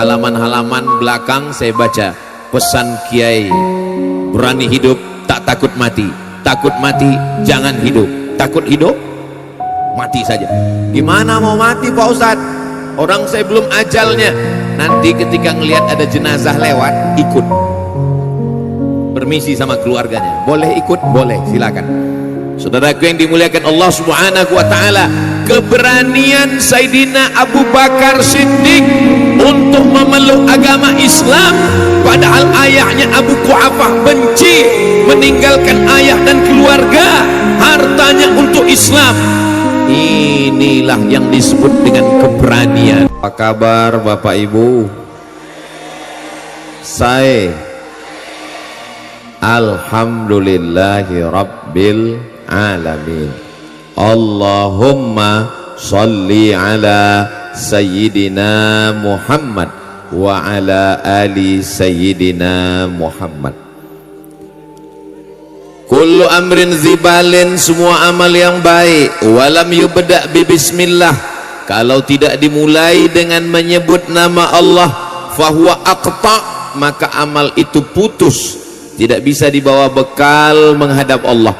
halaman-halaman belakang saya baca pesan Kiai, berani hidup tak takut mati, takut mati jangan hidup, takut hidup mati saja. Gimana mau mati Pak Ustadz? Orang saya belum ajalnya. Nanti ketika ngelihat ada jenazah lewat, ikut permisi sama keluarganya, boleh ikut? Boleh, silakan. Saudaraku yang dimuliakan Allah Subhanahu wa ta'ala, keberanian Sayyidina Abu Bakar Siddiq untuk memeluk agama Islam padahal ayahnya Abu Quhafah benci, meninggalkan ayah dan keluarga, hartanya untuk Islam. Inilah yang disebut dengan keberanian. Apa kabar Bapak Ibu? Saya alhamdulillahi rabbil alamin. Allahumma salli ala sayyidina Muhammad wa ala ali sayyidina Muhammad. Kullu amrin zibalin, semua amal yang baik, walam yubda' bi bismillah, kalau tidak dimulai dengan menyebut nama Allah, fahuwa aqta', maka amal itu putus, tidak bisa dibawa bekal menghadap Allah.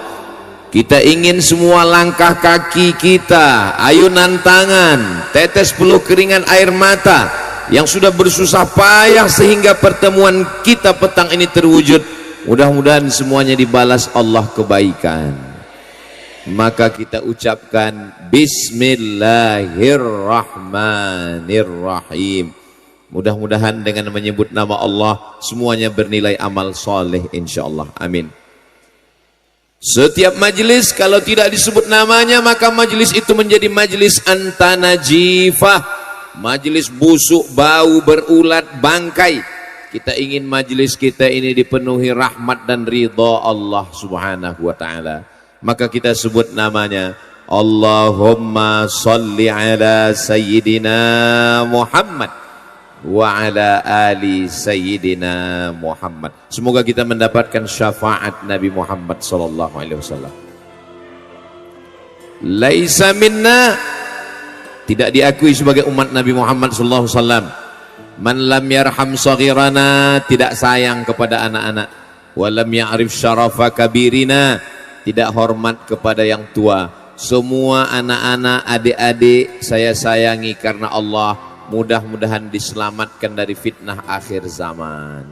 Kita ingin semua langkah kaki kita, ayunan tangan, tetes peluh keringan air mata yang sudah bersusah payah sehingga pertemuan kita petang ini terwujud, mudah-mudahan semuanya dibalas Allah kebaikan. Maka kita ucapkan Bismillahirrahmanirrahim. Mudah-mudahan dengan menyebut nama Allah semuanya bernilai amal soleh insyaallah. Amin. Setiap majlis kalau tidak disebut namanya maka majlis itu menjadi majlis antanajifah, majlis busuk, bau, berulat, bangkai. Kita ingin majlis kita ini dipenuhi rahmat dan ridha Allah Subhanahu wa ta'ala. Maka kita sebut namanya, Allahumma salli ala sayyidina Muhammad wa ala ali sayyidina Muhammad. Semoga kita mendapatkan syafaat Nabi Muhammad sallallahu alaihi wasallam. Laisa minna, tidak diakui sebagai umat Nabi Muhammad sallallahu alaihi wasallam, man lam yarham saghirana, tidak sayang kepada anak-anak, walam ya'rif syarafa kabirina, tidak hormat kepada yang tua. Semua anak-anak, adik-adik saya sayangi karena Allah, mudah-mudahan diselamatkan dari fitnah akhir zaman.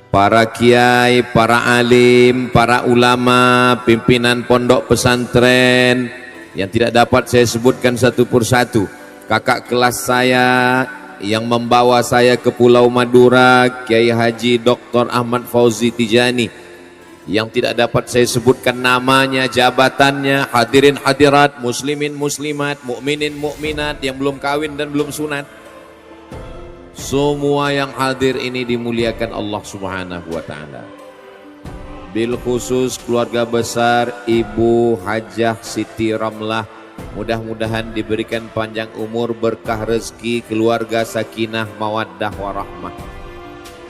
Para kiai, para alim, para ulama, pimpinan pondok pesantren yang tidak dapat saya sebutkan satu persatu, kakak kelas saya yang membawa saya ke Pulau Madura, Kiai Haji Dr. Ahmad Fauzi Tijani, yang tidak dapat saya sebutkan namanya, jabatannya, hadirin hadirat, muslimin muslimat, mukminin mukminat yang belum kawin dan belum sunat, semua yang hadir ini dimuliakan Allah Subhanahu wa ta'ala. Bil khusus keluarga besar Ibu Hajah Siti Ramlah, mudah-mudahan diberikan panjang umur, berkah rezeki, keluarga sakinah, mawaddah warahmah.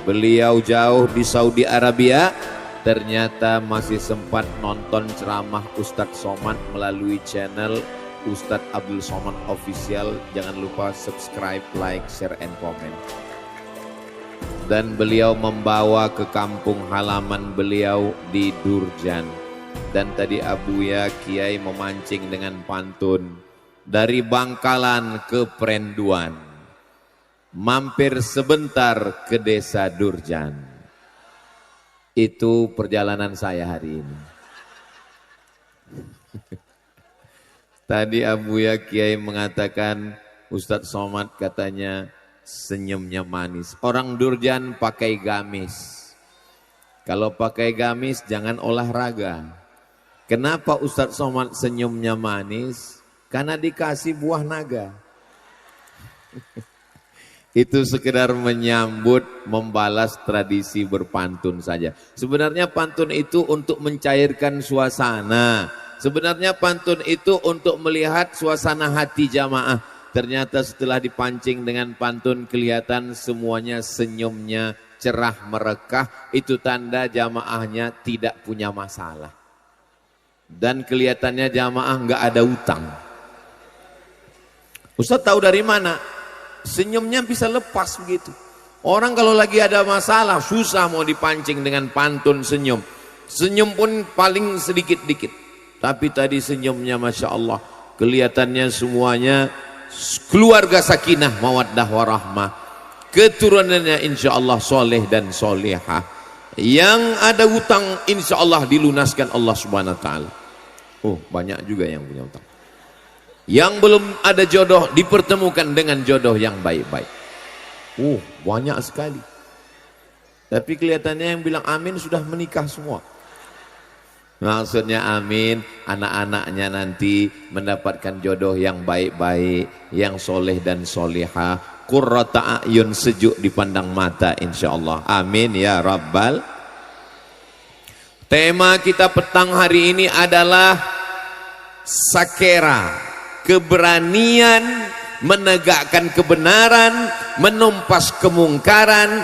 Beliau jauh di Saudi Arabia, ternyata masih sempat nonton ceramah Ustadz Somad melalui channel Ustadz Abdul Somad Official. Jangan lupa subscribe, like, share, and comment. Dan beliau membawa ke kampung halaman beliau di Durjan. Dan tadi Abuya Kiai memancing dengan pantun, dari Bangkalan ke Perenduan, mampir sebentar ke desa Durjan. Itu perjalanan saya hari ini. Tadi Abuya Kiai mengatakan Ustadz Somad katanya senyumnya manis. Orang Durjan pakai gamis. Kalau pakai gamis jangan olahraga. Kenapa Ustadz Somad senyumnya manis? Karena dikasih buah naga. Itu sekedar menyambut, membalas tradisi berpantun saja. Sebenarnya pantun itu untuk mencairkan suasana. Sebenarnya pantun itu untuk melihat suasana hati jamaah. Ternyata setelah dipancing dengan pantun kelihatan semuanya senyumnya cerah merekah. Itu tanda jamaahnya tidak punya masalah. Dan kelihatannya jamaah nggak ada utang. Ustaz tahu dari mana? senyumnya bisa lepas begitu. Orang kalau lagi ada masalah susah mau dipancing dengan pantun senyum. Senyum pun paling sedikit-dikit. Tapi tadi senyumnya Masya Allah, kelihatannya semuanya keluarga sakinah mawaddah warahmah. Keturunannya insya Allah soleh dan solehah. Yang ada utang insya Allah dilunaskan Allah Subhanahu wa ta'ala. Oh, banyak juga yang punya utang. Yang belum ada jodoh dipertemukan dengan jodoh yang baik-baik. Banyak sekali. Tapi kelihatannya yang bilang amin sudah menikah semua. Maksudnya amin, anak-anaknya nanti mendapatkan jodoh yang baik-baik, yang soleh dan solehah, qurrata a'yun, sejuk dipandang mata insyaallah. Amin ya rabbal. Tema kita petang hari ini adalah sakera, keberanian menegakkan kebenaran, menumpas kemungkaran,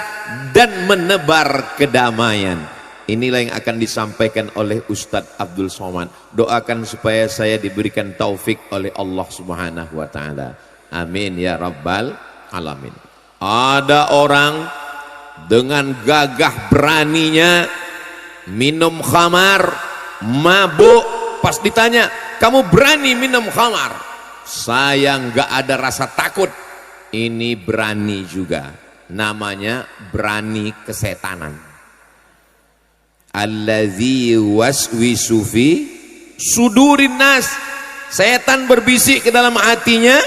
dan menebar kedamaian. Inilah yang akan disampaikan oleh Ustadz Abdul Somad. Doakan supaya saya diberikan taufik oleh Allah Subhanahu wa ta'ala. Amin ya rabbal alamin. Ada orang dengan gagah beraninya minum khamar, mabuk. Pas ditanya, kamu berani minum khamar? Saya nggak ada rasa takut. Ini berani juga. Namanya berani kesetanan. Allazi waswisu fi sudurin nas. Setan berbisik ke dalam hatinya,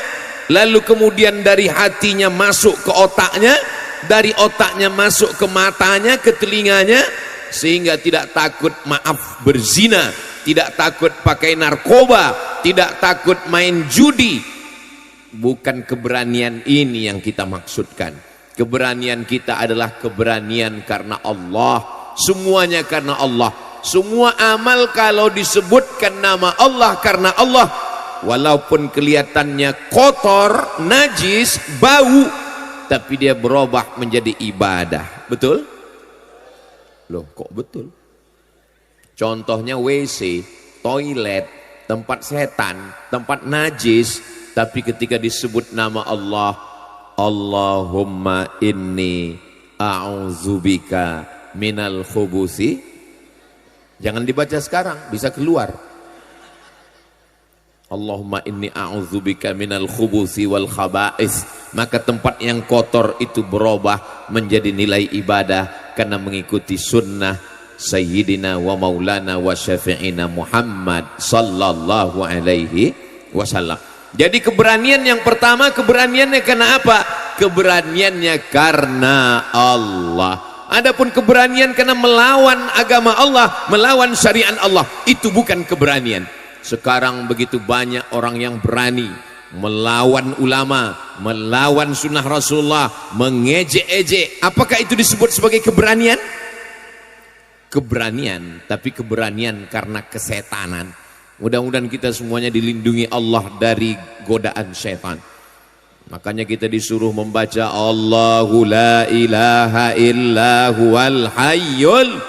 lalu kemudian dari hatinya masuk ke otaknya, dari otaknya masuk ke matanya, ke telinganya, sehingga tidak takut berzina, tidak takut pakai narkoba, tidak takut main judi. Bukan keberanian ini yang kita maksudkan. Keberanian kita adalah keberanian karena Allah. Semuanya karena Allah. Semua amal kalau disebutkan nama Allah, karena Allah, walaupun kelihatannya kotor, najis, bau, tapi dia berubah menjadi ibadah. Betul? Loh, kok betul? Contohnya WC, toilet, tempat setan, tempat najis, tapi ketika disebut nama Allah, Allahumma inni a'udzubika minal khubusi, jangan dibaca sekarang, bisa keluar. Allahumma inni a'udzubika minal khubusi wal khaba'is. Maka tempat yang kotor itu berubah menjadi nilai ibadah karena mengikuti sunnah Sayyidina wa maulana wa syafi'ina Muhammad sallallahu alaihi wasallam. Jadi keberanian yang pertama, keberaniannya karena apa? Keberaniannya karena Allah. Adapun keberanian karena melawan agama Allah, melawan syariat Allah, itu bukan keberanian. Sekarang begitu banyak orang yang berani melawan ulama, melawan sunnah Rasulullah, mengejek-ejek. Apakah itu disebut sebagai keberanian? Keberanian, tapi keberanian karena kesetanan. Mudah-mudahan kita semuanya dilindungi Allah dari godaan setan. Makanya kita disuruh membaca Allahu la ilaha illa huwal hayyul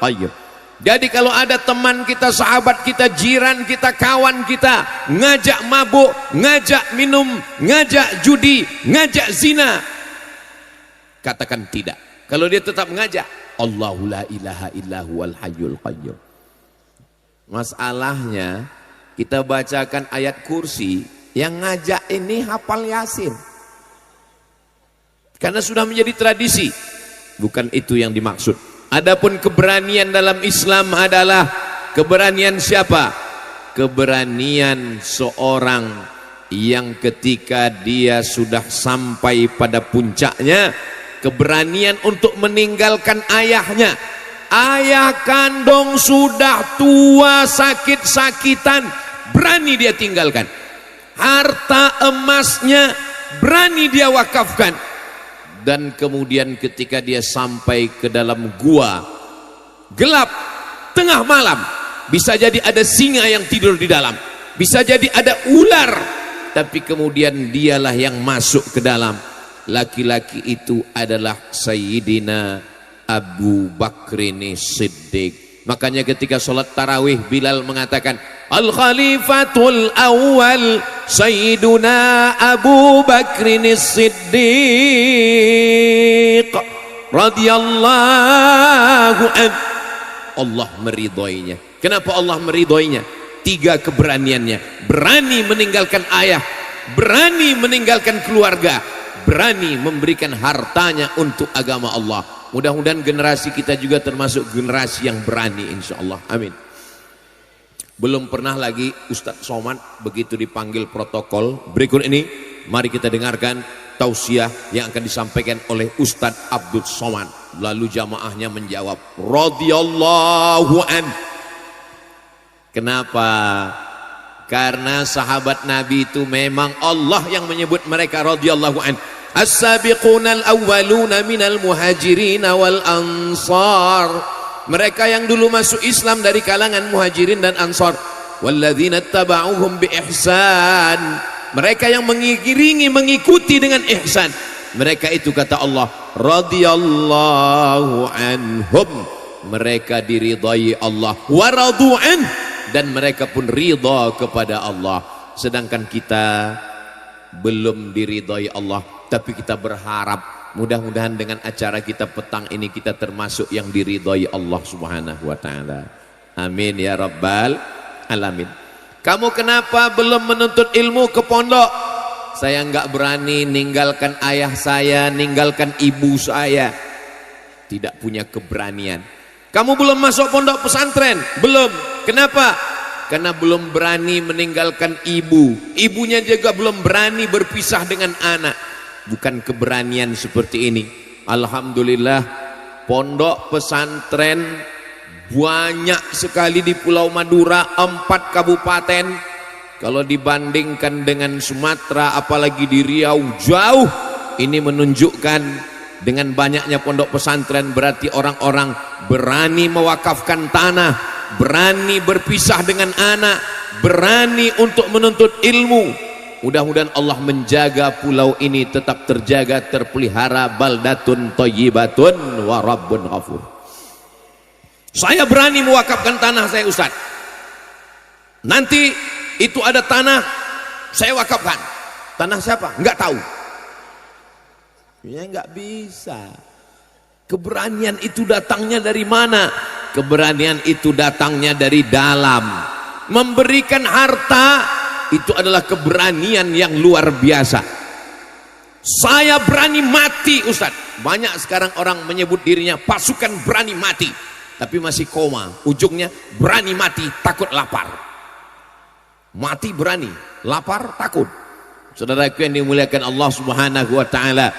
qayyum. Jadi kalau ada teman kita, sahabat kita, jiran kita, kawan kita ngajak mabuk, ngajak minum, ngajak judi, ngajak zina, katakan tidak. Kalau dia tetap ngajak, Allahu la ilaha illa huwal hayyul qayyum. Masalahnya kita bacakan ayat kursi, yang ngajak ini hafal Yasin. Karena sudah menjadi tradisi. Bukan itu yang dimaksud. Adapun keberanian dalam Islam adalah keberanian siapa? Keberanian seorang yang ketika dia sudah sampai pada puncaknya, keberanian untuk meninggalkan ayahnya. Ayah kandung sudah tua, sakit-sakitan, berani dia tinggalkan. Harta emasnya berani dia wakafkan. Dan kemudian ketika dia sampai ke dalam gua gelap tengah malam, bisa jadi ada singa yang tidur di dalam, bisa jadi ada ular, tapi kemudian dialah yang masuk ke dalam. Laki-laki itu adalah Sayyidina Abu Bakrin Siddiq. Makanya ketika sholat tarawih Bilal mengatakan Al-Khalifatul Awwal Sayyiduna Abu Bakrin As-Siddiq radhiyallahu an. Allah meridhoinya. Kenapa Allah meridhoinya? 3 keberaniannya. Berani meninggalkan ayah, berani meninggalkan keluarga, berani memberikan hartanya untuk agama Allah. Mudah-mudahan generasi kita juga termasuk generasi yang berani, insya Allah. Amin. Belum pernah lagi Ustadz Somad begitu dipanggil protokol. Berikut ini mari kita dengarkan tausiah yang akan disampaikan oleh Ustadz Abdul Somad. Lalu jamaahnya menjawab radhiyallahu an. Kenapa? Karena sahabat Nabi itu memang Allah yang menyebut mereka radhiyallahu an. As-sabiqunal awwaluna minal muhajirin wal ansar. Mereka yang dulu masuk Islam dari kalangan muhajirin dan ansar. Walladzina taba'uhum bi ihsan. Mereka yang mengiringi, mengikuti dengan ihsan. Mereka itu kata Allah radhiyallahu anhum. Mereka diridhai Allah wa radu'an, dan mereka pun ridha kepada Allah. Sedangkan kita belum diridhai Allah, tapi kita berharap mudah-mudahan dengan acara kita petang ini kita termasuk yang diridhai Allah Subhanahu wa taala. Amin ya rabbal alamin. Kamu kenapa belum menuntut ilmu ke pondok? Saya enggak berani ninggalkan ayah saya, ninggalkan ibu saya. Tidak punya keberanian. Kamu belum masuk pondok pesantren? Belum. Kenapa? Karena belum berani meninggalkan ibu. Ibunya juga belum berani berpisah dengan anak. Bukan keberanian seperti ini. Alhamdulillah pondok pesantren banyak sekali di Pulau Madura, 4 kabupaten. Kalau dibandingkan dengan Sumatera, apalagi di Riau, jauh. Ini menunjukkan dengan banyaknya pondok pesantren berarti orang-orang berani mewakafkan tanah, berani berpisah dengan anak, berani untuk menuntut ilmu. Mudah-mudahan Allah menjaga pulau ini tetap terjaga, terpelihara. Baldatun thayyibatun wa rabbun ghafur. Saya berani mewakafkan tanah saya, Ustaz. Nanti itu ada tanah saya wakafkan. Tanah siapa? Enggak tahu. Ya enggak bisa. Keberanian itu datangnya dari mana? Keberanian itu datangnya dari dalam. Memberikan harta itu adalah keberanian yang luar biasa. Saya berani mati, Ustaz. Banyak sekarang orang menyebut dirinya pasukan berani mati, tapi masih koma. Ujungnya berani mati, takut lapar. Mati berani, lapar takut. Saudaraku yang dimuliakan Allah Subhanahu wa taala,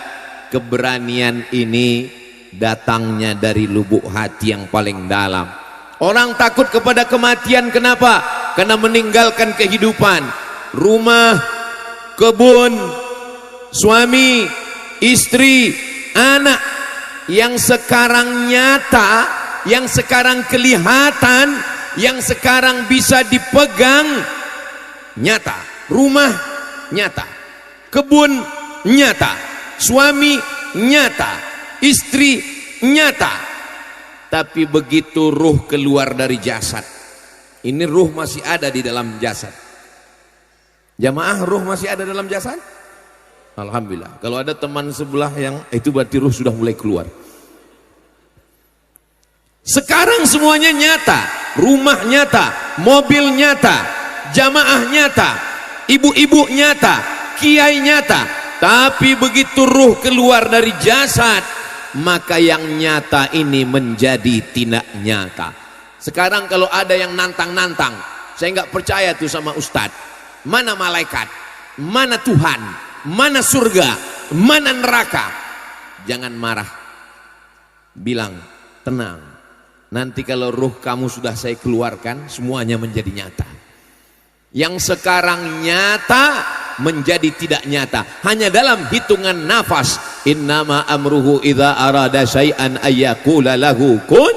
keberanian ini datangnya dari lubuk hati yang paling dalam. Orang takut kepada kematian, kenapa? Karena meninggalkan kehidupan, rumah, kebun, suami, istri, anak yang sekarang nyata, yang sekarang kelihatan, yang sekarang bisa dipegang, nyata. Rumah nyata, kebun nyata, suami nyata, istri nyata. Tapi begitu ruh keluar dari jasad, ini ruh masih ada di dalam jasad. Jamaah, ruh masih ada dalam jasad? Alhamdulillah. Kalau ada teman sebelah yang itu berarti ruh sudah mulai keluar. Sekarang semuanya nyata. Rumah nyata, mobil nyata, jamaah nyata, ibu-ibu nyata, kiai nyata. Tapi begitu ruh keluar dari jasad, maka yang nyata ini menjadi tidak nyata. Sekarang kalau ada yang nantang-nantang, saya nggak percaya tuh sama Ustadz. Mana malaikat, mana Tuhan, mana surga, mana neraka? Jangan marah. Bilang, tenang. Nanti kalau ruh kamu sudah saya keluarkan, semuanya menjadi nyata. Yang sekarang nyata menjadi tidak nyata. Hanya dalam hitungan nafas. Innama amruhu idza arada syai'an ayyaqula lahu kun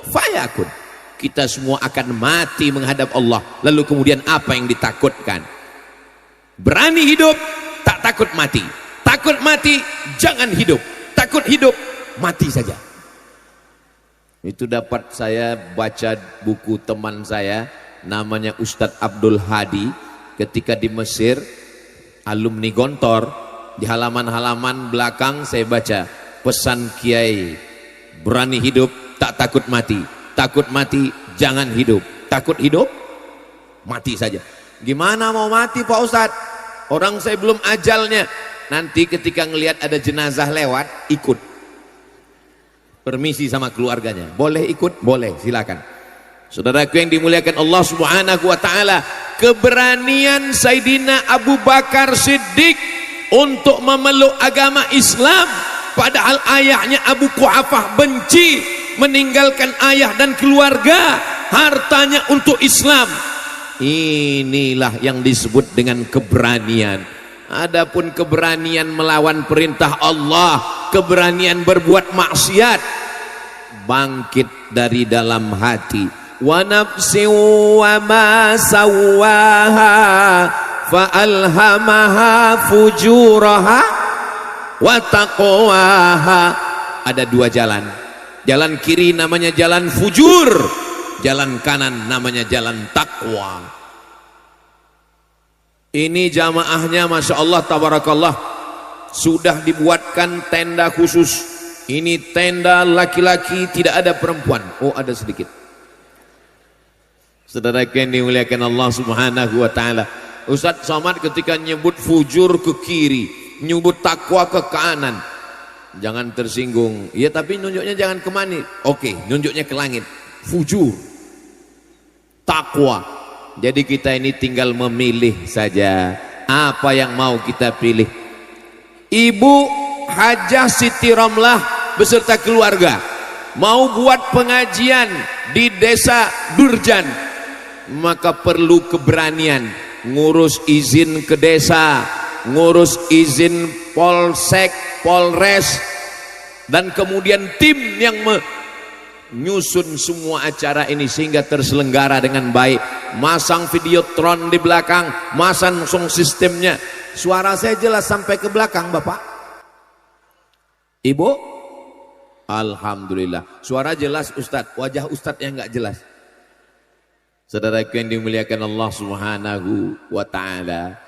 fayakun. Kita semua akan mati menghadap Allah. Lalu kemudian apa yang ditakutkan? Berani hidup, tak takut mati. Takut mati, jangan hidup. Takut hidup, mati saja. Itu dapat saya baca buku teman saya, namanya Ustadz Abdul Hadi. ketika di Mesir, alumni Gontor, di halaman-halaman belakang saya baca pesan Kiai, berani hidup tak takut mati, takut mati jangan hidup, takut hidup mati saja. Gimana mau mati Pak Ustadz? Orang saya belum ajalnya. Nanti ketika ngelihat ada jenazah lewat, ikut. Permisi sama keluarganya, boleh ikut? Boleh, silakan. Saudaraku yang dimuliakan Allah Subhanahu wa taala, keberanian Sayyidina Abu Bakar Siddiq untuk memeluk agama Islam, padahal ayahnya Abu Quhafah benci, meninggalkan ayah dan keluarga, hartanya untuk Islam. Inilah yang disebut dengan keberanian. Adapun keberanian melawan perintah Allah, keberanian berbuat maksiat, bangkit dari dalam hati. Wa nafsin wa ma sawwaha fa alhamaha fujuraha wa taqwaha. Ada dua jalan. Jalan kiri namanya jalan fujur, jalan kanan namanya jalan takwa. Ini jamaahnya Masya Allah tabarakallah, sudah dibuatkan tenda khusus. Ini tenda laki-laki, tidak ada perempuan. Oh, ada sedikit. Saudara yang dimuliakan Allah Subhanahu wa taala, Ustadz Somad ketika nyebut fujur ke kiri, nyebut takwa ke kanan, jangan tersinggung. Ya tapi nunjuknya jangan ke mana? Oke, nunjuknya ke langit. Fujur, takwa. Jadi kita ini tinggal memilih saja apa yang mau kita pilih. Ibu Hajah Siti Ramlah beserta keluarga mau buat pengajian di desa Durjan, maka perlu keberanian ngurus izin ke desa, ngurus izin polsek, polres, dan kemudian tim yang menyusun semua acara ini sehingga terselenggara dengan baik. Masang videotron di belakang, masang sound sistemnya. Suara saya jelas sampai ke belakang Bapak Ibu? Alhamdulillah, suara jelas Ustadz, wajah Ustadz yang nggak jelas. Saudaraku yang dimuliakan Allah Subhanahu wa taala.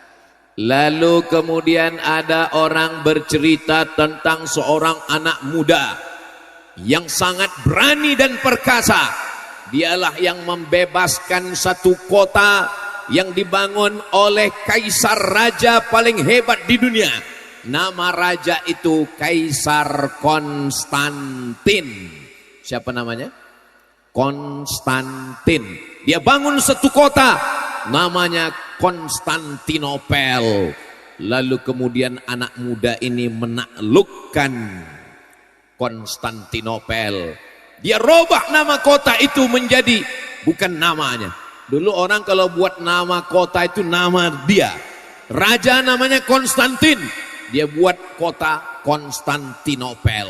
Lalu kemudian ada orang bercerita tentang seorang anak muda yang sangat berani dan perkasa. Dialah yang membebaskan satu kota yang dibangun oleh kaisar raja paling hebat di dunia. Nama raja itu Kaisar Konstantin. Siapa namanya? Konstantin. Dia bangun satu kota namanya Konstantinopel. Lalu kemudian anak muda ini menaklukkan Konstantinopel. Dia robah nama kota itu menjadi bukan namanya. Dulu orang kalau buat nama kota itu nama dia. Raja namanya Konstantin, dia buat kota Konstantinopel.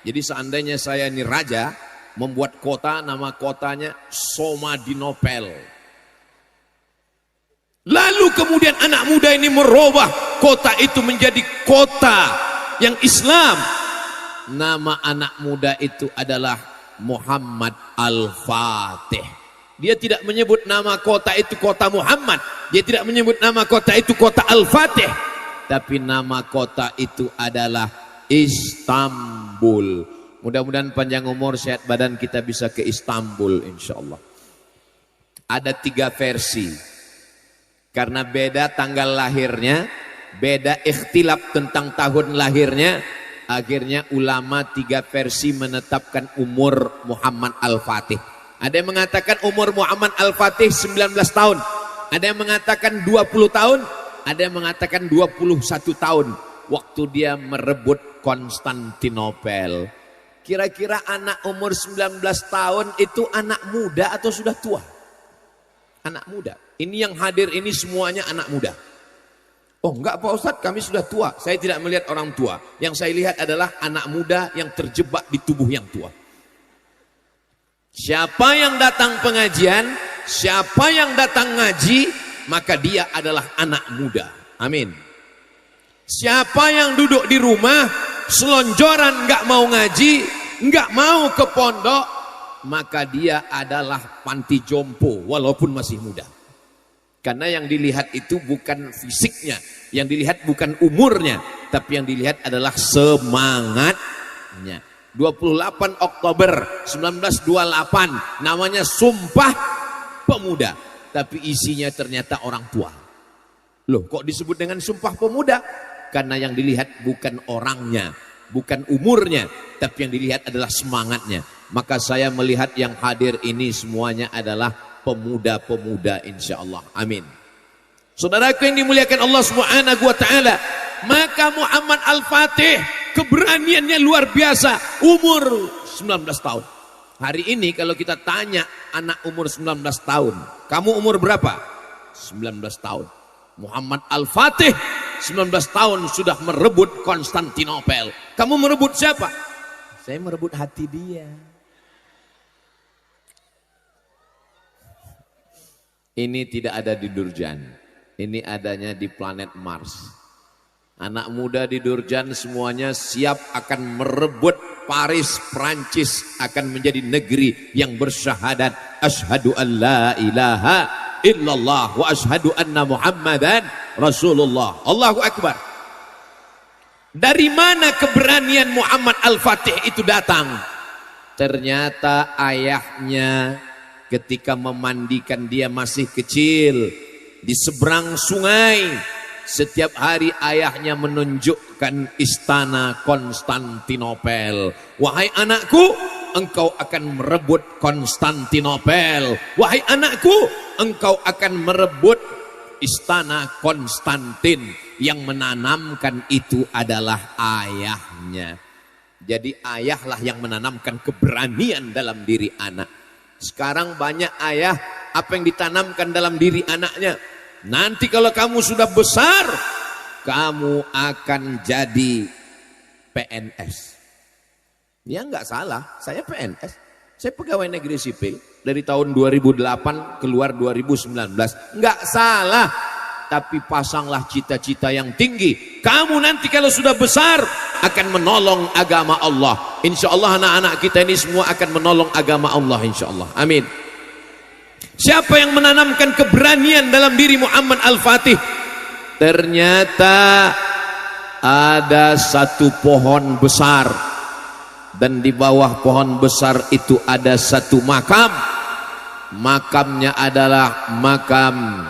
Jadi seandainya saya ini raja, membuat kota, nama kotanya Somadinopel. Lalu kemudian anak muda ini merubah kota itu menjadi kota yang Islam. Nama anak muda itu adalah Muhammad Al-Fatih. Dia tidak menyebut nama kota itu kota Muhammad, dia tidak menyebut nama kota itu kota Al-Fatih, tapi nama kota itu adalah Istanbul. Mudah-mudahan panjang umur, sehat badan, kita bisa ke Istanbul insyaallah. Ada 3 versi. Karena beda tanggal lahirnya, beda ikhtilaf tentang tahun lahirnya, akhirnya ulama 3 versi menetapkan umur Muhammad Al-Fatih. Ada yang mengatakan umur Muhammad Al-Fatih 19 tahun. Ada yang mengatakan 20 tahun, ada yang mengatakan 21 tahun. Waktu dia merebut Konstantinopel. Kira-kira anak umur 19 tahun itu anak muda atau sudah tua? Anak muda. Ini yang hadir ini semuanya anak muda. Oh enggak Pak Ustadz, kami sudah tua. Saya tidak melihat orang tua. Yang saya lihat adalah anak muda yang terjebak di tubuh yang tua. Siapa yang datang pengajian, siapa yang datang ngaji, maka dia adalah anak muda. Amin. Siapa yang duduk di rumah selonjoran, nggak mau ngaji, nggak mau ke pondok, maka dia adalah panti jompo walaupun masih muda. Karena yang dilihat itu bukan fisiknya, yang dilihat bukan umurnya, tapi yang dilihat adalah semangatnya. 28 Oktober 1928 namanya Sumpah Pemuda, tapi isinya ternyata orang tua. Loh, kok disebut dengan Sumpah Pemuda? Karena yang dilihat bukan orangnya, bukan umurnya, tapi yang dilihat adalah semangatnya. Maka saya melihat yang hadir ini semuanya adalah pemuda-pemuda, insya Allah. Amin. Saudaraku yang dimuliakan Allah Subhanahu wa ta'ala, maka Muhammad Al-Fatih keberaniannya luar biasa, umur 19 tahun. Hari ini kalau kita tanya anak umur 19 tahun, kamu umur berapa? 19 tahun. Muhammad Al-Fatih 19 tahun sudah merebut Konstantinopel. Kamu merebut siapa? Saya merebut hati dia. Ini tidak ada di Durjan, ini adanya di planet Mars. Anak muda di Durjan semuanya siap akan merebut Paris, Prancis akan menjadi negeri yang bersyahadat asyhadu an la ilaha illallah wa asyhadu anna Muhammadan Rasulullah. Allahu Akbar. Dari mana keberanian Muhammad Al-Fatih itu datang? Ternyata ayahnya ketika memandikan dia masih kecil di seberang sungai, setiap hari ayahnya menunjukkan istana Konstantinopel. Wahai anakku, engkau akan merebut Konstantinopel. Wahai anakku, engkau akan merebut istana Konstantin. Yang menanamkan itu adalah ayahnya. Jadi ayahlah yang menanamkan keberanian dalam diri anak. Sekarang banyak ayah, apa yang ditanamkan dalam diri anaknya? Nanti kalau kamu sudah besar, kamu akan jadi PNS. Ya enggak salah, saya PNS. Saya pegawai negeri sipil dari tahun 2008 keluar 2019. Enggak salah, tapi pasanglah cita-cita yang tinggi. Kamu nanti kalau sudah besar akan menolong agama Allah. Insya Allah anak-anak kita ini semua akan menolong agama Allah, insya Allah. Amin. Siapa yang menanamkan keberanian dalam diri Muhammad Al-Fatih? Ternyata ada satu pohon besar, dan di bawah pohon besar itu ada satu makam. Makamnya adalah makam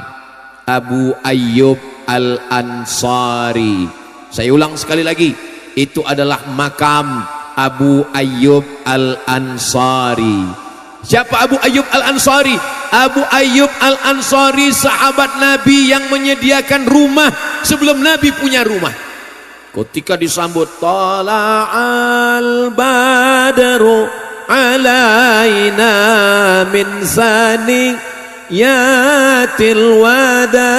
Abu Ayyub Al-Ansari. Saya ulang sekali lagi, itu adalah makam Abu Ayyub Al-Ansari. Siapa Abu Ayyub Al-Ansari? Abu Ayyub Al-Ansari sahabat Nabi yang menyediakan rumah sebelum Nabi punya rumah. Ketika disambut Tala'al badru alaina min saniyatil wada.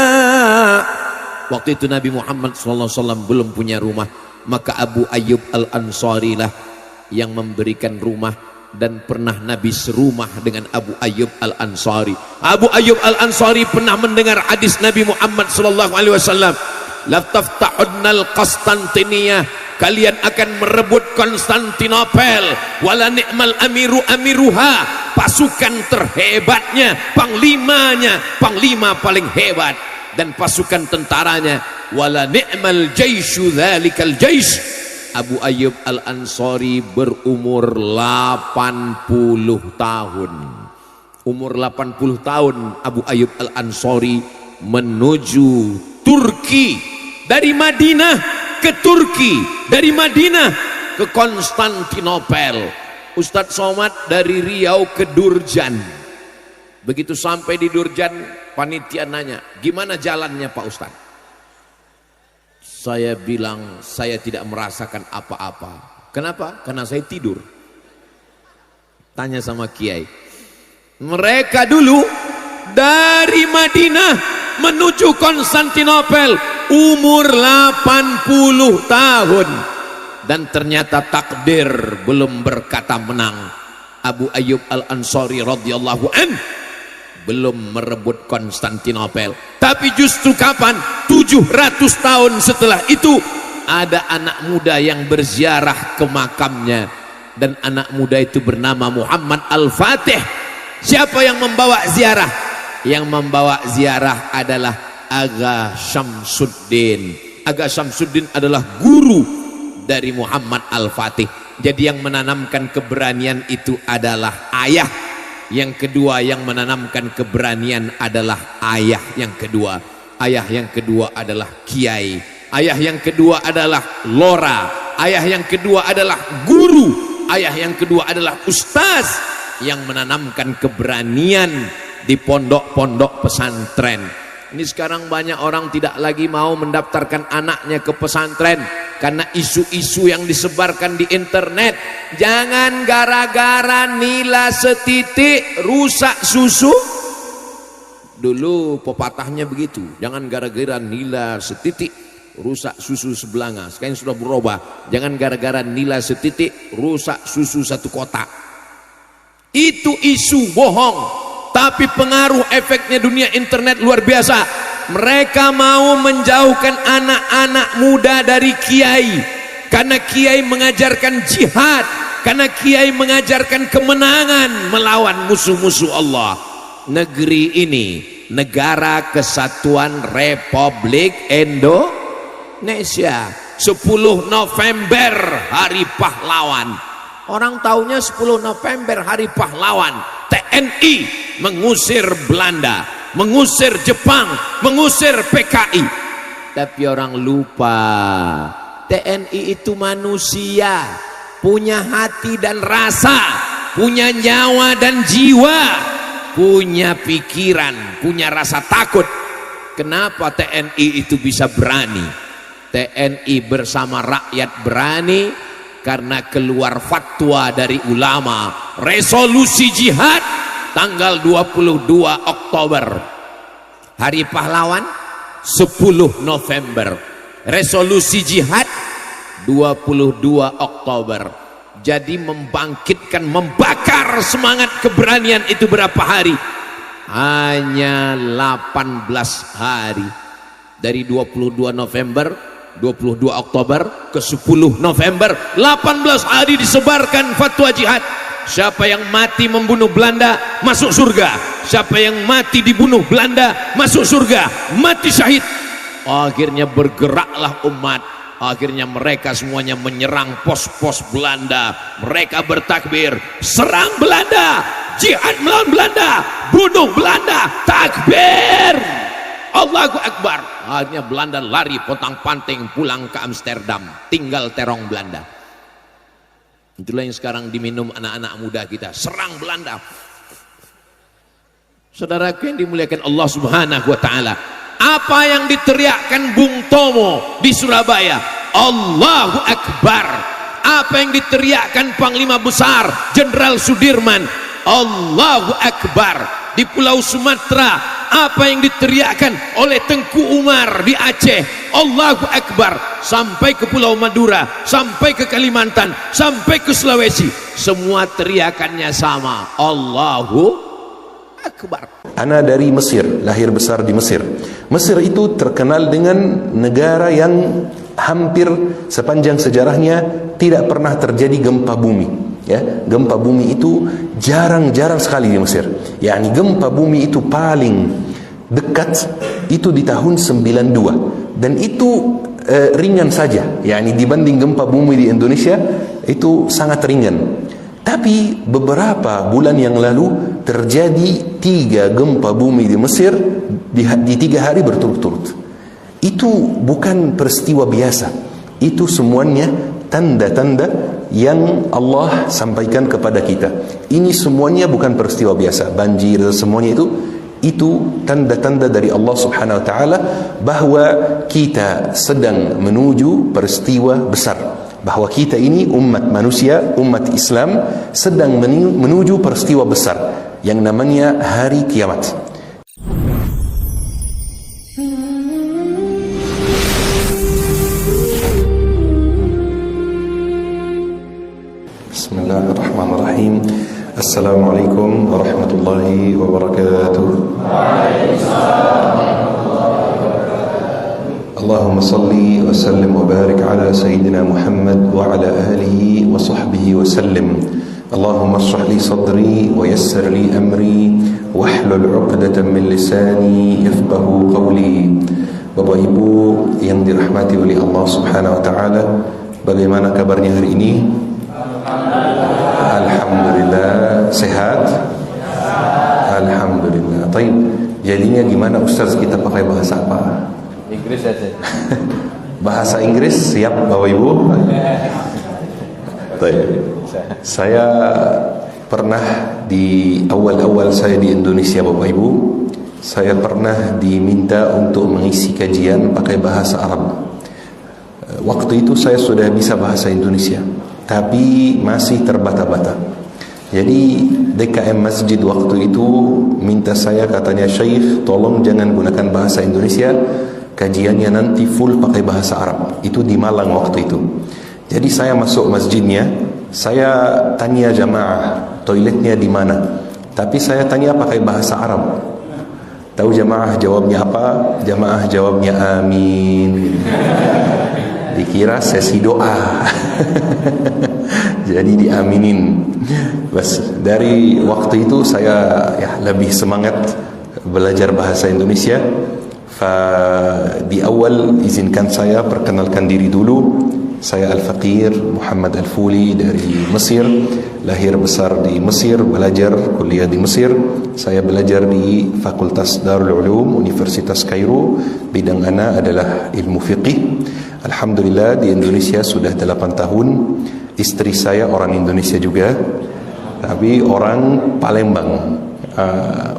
Waktu itu Nabi Muhammad SAW belum punya rumah, maka Abu Ayyub Al-Ansari lah yang memberikan rumah, dan pernah Nabi serumah dengan Abu Ayyub Al-Ansari. Abu Ayyub Al-Ansari pernah mendengar hadis Nabi Muhammad SAW, la taftahudnal Konstantiniyah, kalian akan merebut Konstantinopel, wala ni'mal amiru amiruha, pasukan terhebatnya, panglima paling hebat, dan pasukan tentaranya, wala ni'mal jaisyu dzalikal jais. Abu Ayyub Al-Ansari berumur 80 tahun. Umur 80 tahun Abu Ayyub Al-Ansari menuju Turki. Dari Madinah ke Turki, dari Madinah ke Konstantinopel. Ustadz Somad dari Riau ke Durjan. Begitu sampai di Durjan, panitia nanya, gimana jalannya Pak Ustadz? Saya bilang, saya tidak merasakan apa-apa. Kenapa? Karena saya tidur. Tanya sama Kiai. Mereka dulu dari Madinah menuju Konstantinopel umur 80 tahun. Dan ternyata takdir belum berkata menang. Abu Ayyub Al-Ansari radhiyallahu anhu belum merebut Konstantinopel. Tapi justru kapan? 700 tahun setelah itu ada anak muda yang berziarah ke makamnya, dan anak muda itu bernama Muhammad Al-Fatih. Siapa yang membawa ziarah? yang membawa ziarah adalah Agha Syamsuddin. Agha Syamsuddin adalah guru dari Muhammad Al-Fatih. Jadi yang menanamkan keberanian itu adalah ayah. Yang kedua yang menanamkan keberanian adalah ayah yang kedua. Ayah yang kedua adalah kiai. Ayah yang kedua adalah lora. Ayah yang kedua adalah guru. Ayah yang kedua adalah ustaz yang menanamkan keberanian di pondok-pondok pesantren. Ini sekarang banyak orang tidak lagi mau mendaftarkan anaknya ke pesantren karena isu-isu yang disebarkan di internet. Jangan gara-gara nila setitik rusak susu. Dulu pepatahnya begitu, jangan gara-gara nila setitik rusak susu sebelanga. Sekarang sudah berubah, jangan gara-gara nila setitik rusak susu satu kotak. Itu isu bohong, tapi pengaruh efeknya dunia internet luar biasa. Mereka mau menjauhkan anak-anak muda dari kiai, karena kiai mengajarkan jihad, karena kiai mengajarkan kemenangan melawan musuh-musuh Allah. Negeri ini Negara Kesatuan Republik Indonesia. 10 November Hari Pahlawan. Orang taunya 10 November Hari Pahlawan. TNI mengusir Belanda, mengusir Jepang, mengusir PKI. Tapi orang lupa TNI itu manusia, punya hati dan rasa, punya nyawa dan jiwa, punya pikiran, punya rasa takut. Kenapa TNI itu bisa berani? TNI bersama rakyat berani karena keluar fatwa dari ulama, resolusi jihad tanggal 22 Oktober. Hari Pahlawan 10 November. Resolusi jihad 22 Oktober. Jadi membangkitkan, membakar semangat keberanian itu berapa hari? Hanya 18 hari. Dari 22 November 22 Oktober ke 10 November, 18 hari disebarkan fatwa jihad. Siapa yang mati membunuh Belanda masuk surga, siapa yang mati dibunuh Belanda masuk surga, mati syahid. Akhirnya bergeraklah umat, akhirnya mereka semuanya menyerang pos-pos Belanda. Mereka bertakbir, serang Belanda, jihad melawan Belanda, bunuh Belanda, takbir, Allahu Akbar. Akhirnya Belanda lari pontang-panting pulang ke Amsterdam, tinggal terong Belanda. Itulah yang sekarang diminum anak-anak muda kita, serang Belanda. Saudaraku yang dimuliakan Allah Subhanahu wa taala, apa yang diteriakkan Bung Tomo di Surabaya? Allahu Akbar. Apa yang diteriakkan Panglima Besar Jenderal Sudirman? Allahu Akbar. Di Pulau Sumatera, apa yang diteriakkan oleh Tengku Umar di Aceh? Allahu Akbar. Sampai ke Pulau Madura, sampai ke Kalimantan, sampai ke Sulawesi, semua teriakannya sama, Allahu Akbar. Ana dari Mesir, lahir besar di Mesir. Mesir itu terkenal dengan negara yang hampir sepanjang sejarahnya tidak pernah terjadi gempa bumi. Ya, gempa bumi itu jarang-jarang sekali di Mesir. Yani gempa bumi itu paling dekat itu di tahun 92, dan itu ringan saja. Yani dibanding gempa bumi di Indonesia itu sangat ringan. Tapi beberapa bulan yang lalu terjadi 3 gempa bumi di Mesir di 3 hari berturut-turut. Itu bukan peristiwa biasa. Itu semuanya tanda-tanda yang Allah sampaikan kepada kita. Ini semuanya bukan peristiwa biasa. Banjir, semuanya itu tanda-tanda dari Allah Subhanahu wa taala bahwa kita sedang menuju peristiwa besar. Bahwa kita ini umat manusia, umat Islam sedang menuju peristiwa besar yang namanya hari kiamat. Bismillahirrahmanirrahim. Assalamualaikum warahmatullahi wabarakatuh. Allahumma salli wa sallim wa barik ala Sayyidina Muhammad wa ala alihi wa sahbihi wa sallim. Allahumma shrah li sadri wa yassir li amri wahlul 'uqdatam min lisani yafqahu qawli. Bapak Ibu yang dirahmati oleh Allah Subhanahu wa taala, bagaimana kabarnya hari ini? Alhamdulillah, sehat? Alhamdulillah. Baik. Jadinya gimana Ustaz, kita pakai bahasa apa? Inggris aja. Bahasa Inggris siap Bapak Ibu? Baik. Saya pernah di awal-awal saya di Indonesia Bapak Ibu, saya pernah diminta untuk mengisi kajian pakai bahasa Arab. Waktu itu saya sudah bisa bahasa Indonesia, tapi masih terbata-bata. Jadi DKM Masjid waktu itu minta saya, katanya, Syekh tolong jangan gunakan bahasa Indonesia, kajiannya nanti full pakai bahasa Arab. Itu di Malang waktu itu. Jadi saya masuk masjidnya, saya tanya jamaah toiletnya di mana, tapi saya tanya pakai bahasa Arab. Tahu jamaah jawabnya apa? Jamaah jawabnya amin. Dikira sesi doa. Jadi diaminin. Bas, dari waktu itu saya lebih semangat belajar bahasa Indonesia. Di awal izinkan saya perkenalkan diri dulu. Saya Al-Faqir Muhammad Al-Fuli dari Mesir, lahir besar di Mesir, belajar kuliah di Mesir. Saya belajar di Fakultas Darul Ulum Universitas Kairo. Bidang ana adalah ilmu fiqih. Alhamdulillah di Indonesia sudah 8 tahun. Istri saya orang Indonesia juga, tapi orang Palembang,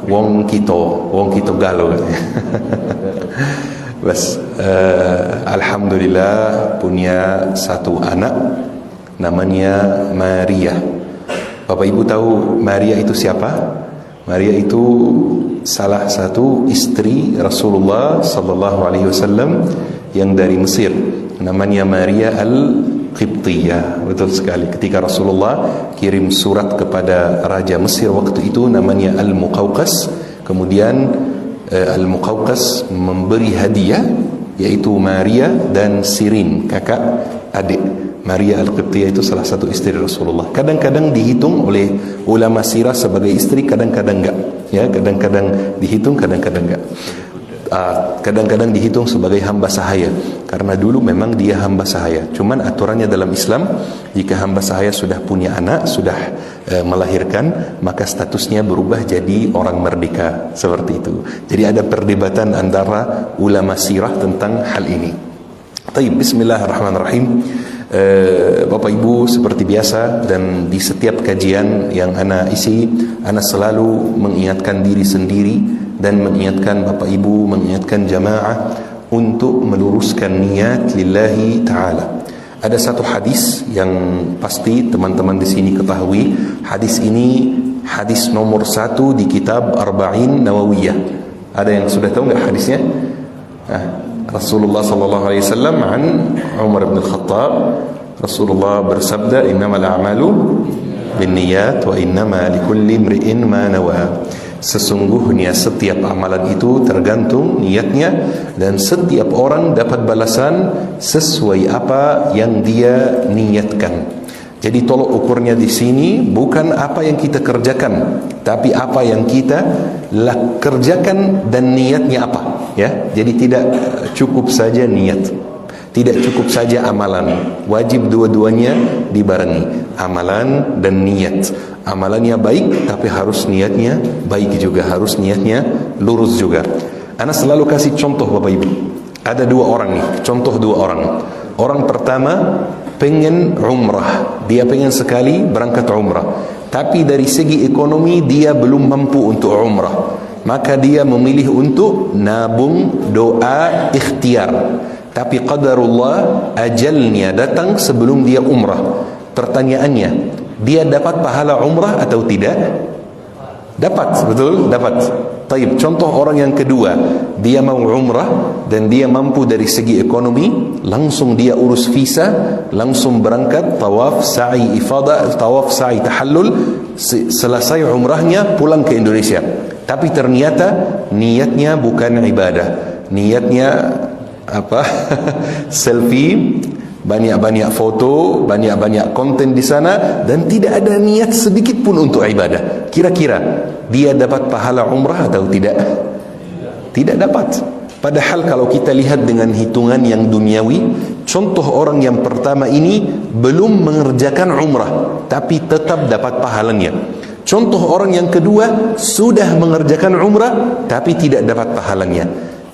wong Kito Galo. Bas, alhamdulillah punya satu anak namanya Maria. Bapak Ibu tahu Maria itu siapa? Maria itu salah satu istri Rasulullah sallallahu alaihi wasallam yang dari Mesir. Namanya Maria Al-Qibtiyah. Betul sekali. Ketika Rasulullah kirim surat kepada raja Mesir waktu itu namanya Al-Muqawqas, kemudian Al-Muqawqas memberi hadiah yaitu Maria dan Sirin, kakak adik. Maria Al-Qibtiyah itu salah satu istri Rasulullah. Kadang-kadang dihitung oleh ulama sirah sebagai istri, kadang-kadang enggak. Ya, kadang-kadang dihitung, kadang-kadang enggak. Kadang-kadang dihitung sebagai hamba sahaya, karena dulu memang dia hamba sahaya. Cuman aturannya dalam Islam, jika hamba sahaya sudah punya anak, sudah melahirkan, maka statusnya berubah jadi orang merdeka, seperti itu. Jadi ada perdebatan antara ulama sirah tentang hal ini. Taib, bismillahirrahmanirrahim. Bapak Ibu, seperti biasa dan di setiap kajian yang ana isi, ana selalu mengingatkan diri sendiri dan mengingatkan Bapak Ibu, mengingatkan jamaah untuk meluruskan niat lillahi ta'ala. Ada satu hadis yang pasti teman-teman di sini ketahui. Hadis ini hadis nomor 1 di kitab Arba'in Nawawiyah. Ada yang sudah tahu enggak hadisnya? Rasulullah sallallahu alaihi wasallam an Umar bin Al-Khattab, Rasulullah bersabda, innamal a'malu binniyat wa innama likulli imri'in ma nawa. Sesungguhnya setiap amalan itu tergantung niatnya, dan setiap orang dapat balasan sesuai apa yang dia niatkan. Jadi tolok ukurnya di sini bukan apa yang kita kerjakan, tapi apa yang kita kerjakan dan niatnya apa. Ya, jadi tidak cukup saja niat, tidak cukup saja amalan, wajib dua-duanya dibarengi, amalan dan niat. Amalannya baik, tapi harus niatnya baik juga, harus niatnya lurus juga. Ana selalu kasih contoh Bapak Ibu. Ada 2 orang nih, contoh 2 orang. Orang pertama pengen umrah, dia pengen sekali berangkat umrah, tapi dari segi ekonomi dia belum mampu untuk umrah, maka dia memilih untuk nabung doa ikhtiar. Tapi qadarullah, ajalnya datang sebelum dia umrah. Pertanyaannya, dia dapat pahala umrah atau tidak? Dapat, betul? Dapat. Taib, contoh orang yang kedua, dia mau umrah dan dia mampu dari segi ekonomi, langsung dia urus visa, langsung berangkat, tawaf, sa'i ifadah, tawaf, sa'i tahallul, selesai umrahnya pulang ke Indonesia. Tapi ternyata niatnya bukan ibadah, niatnya apa? Selfie, banyak-banyak foto, banyak-banyak konten di sana, dan tidak ada niat sedikit pun untuk ibadah. Kira-kira dia dapat pahala umrah atau tidak? Tidak dapat. Padahal kalau kita lihat dengan hitungan yang duniawi, contoh orang yang pertama ini belum mengerjakan umrah, tapi tetap dapat pahalanya. Contoh orang yang kedua sudah mengerjakan umrah, tapi tidak dapat pahalanya.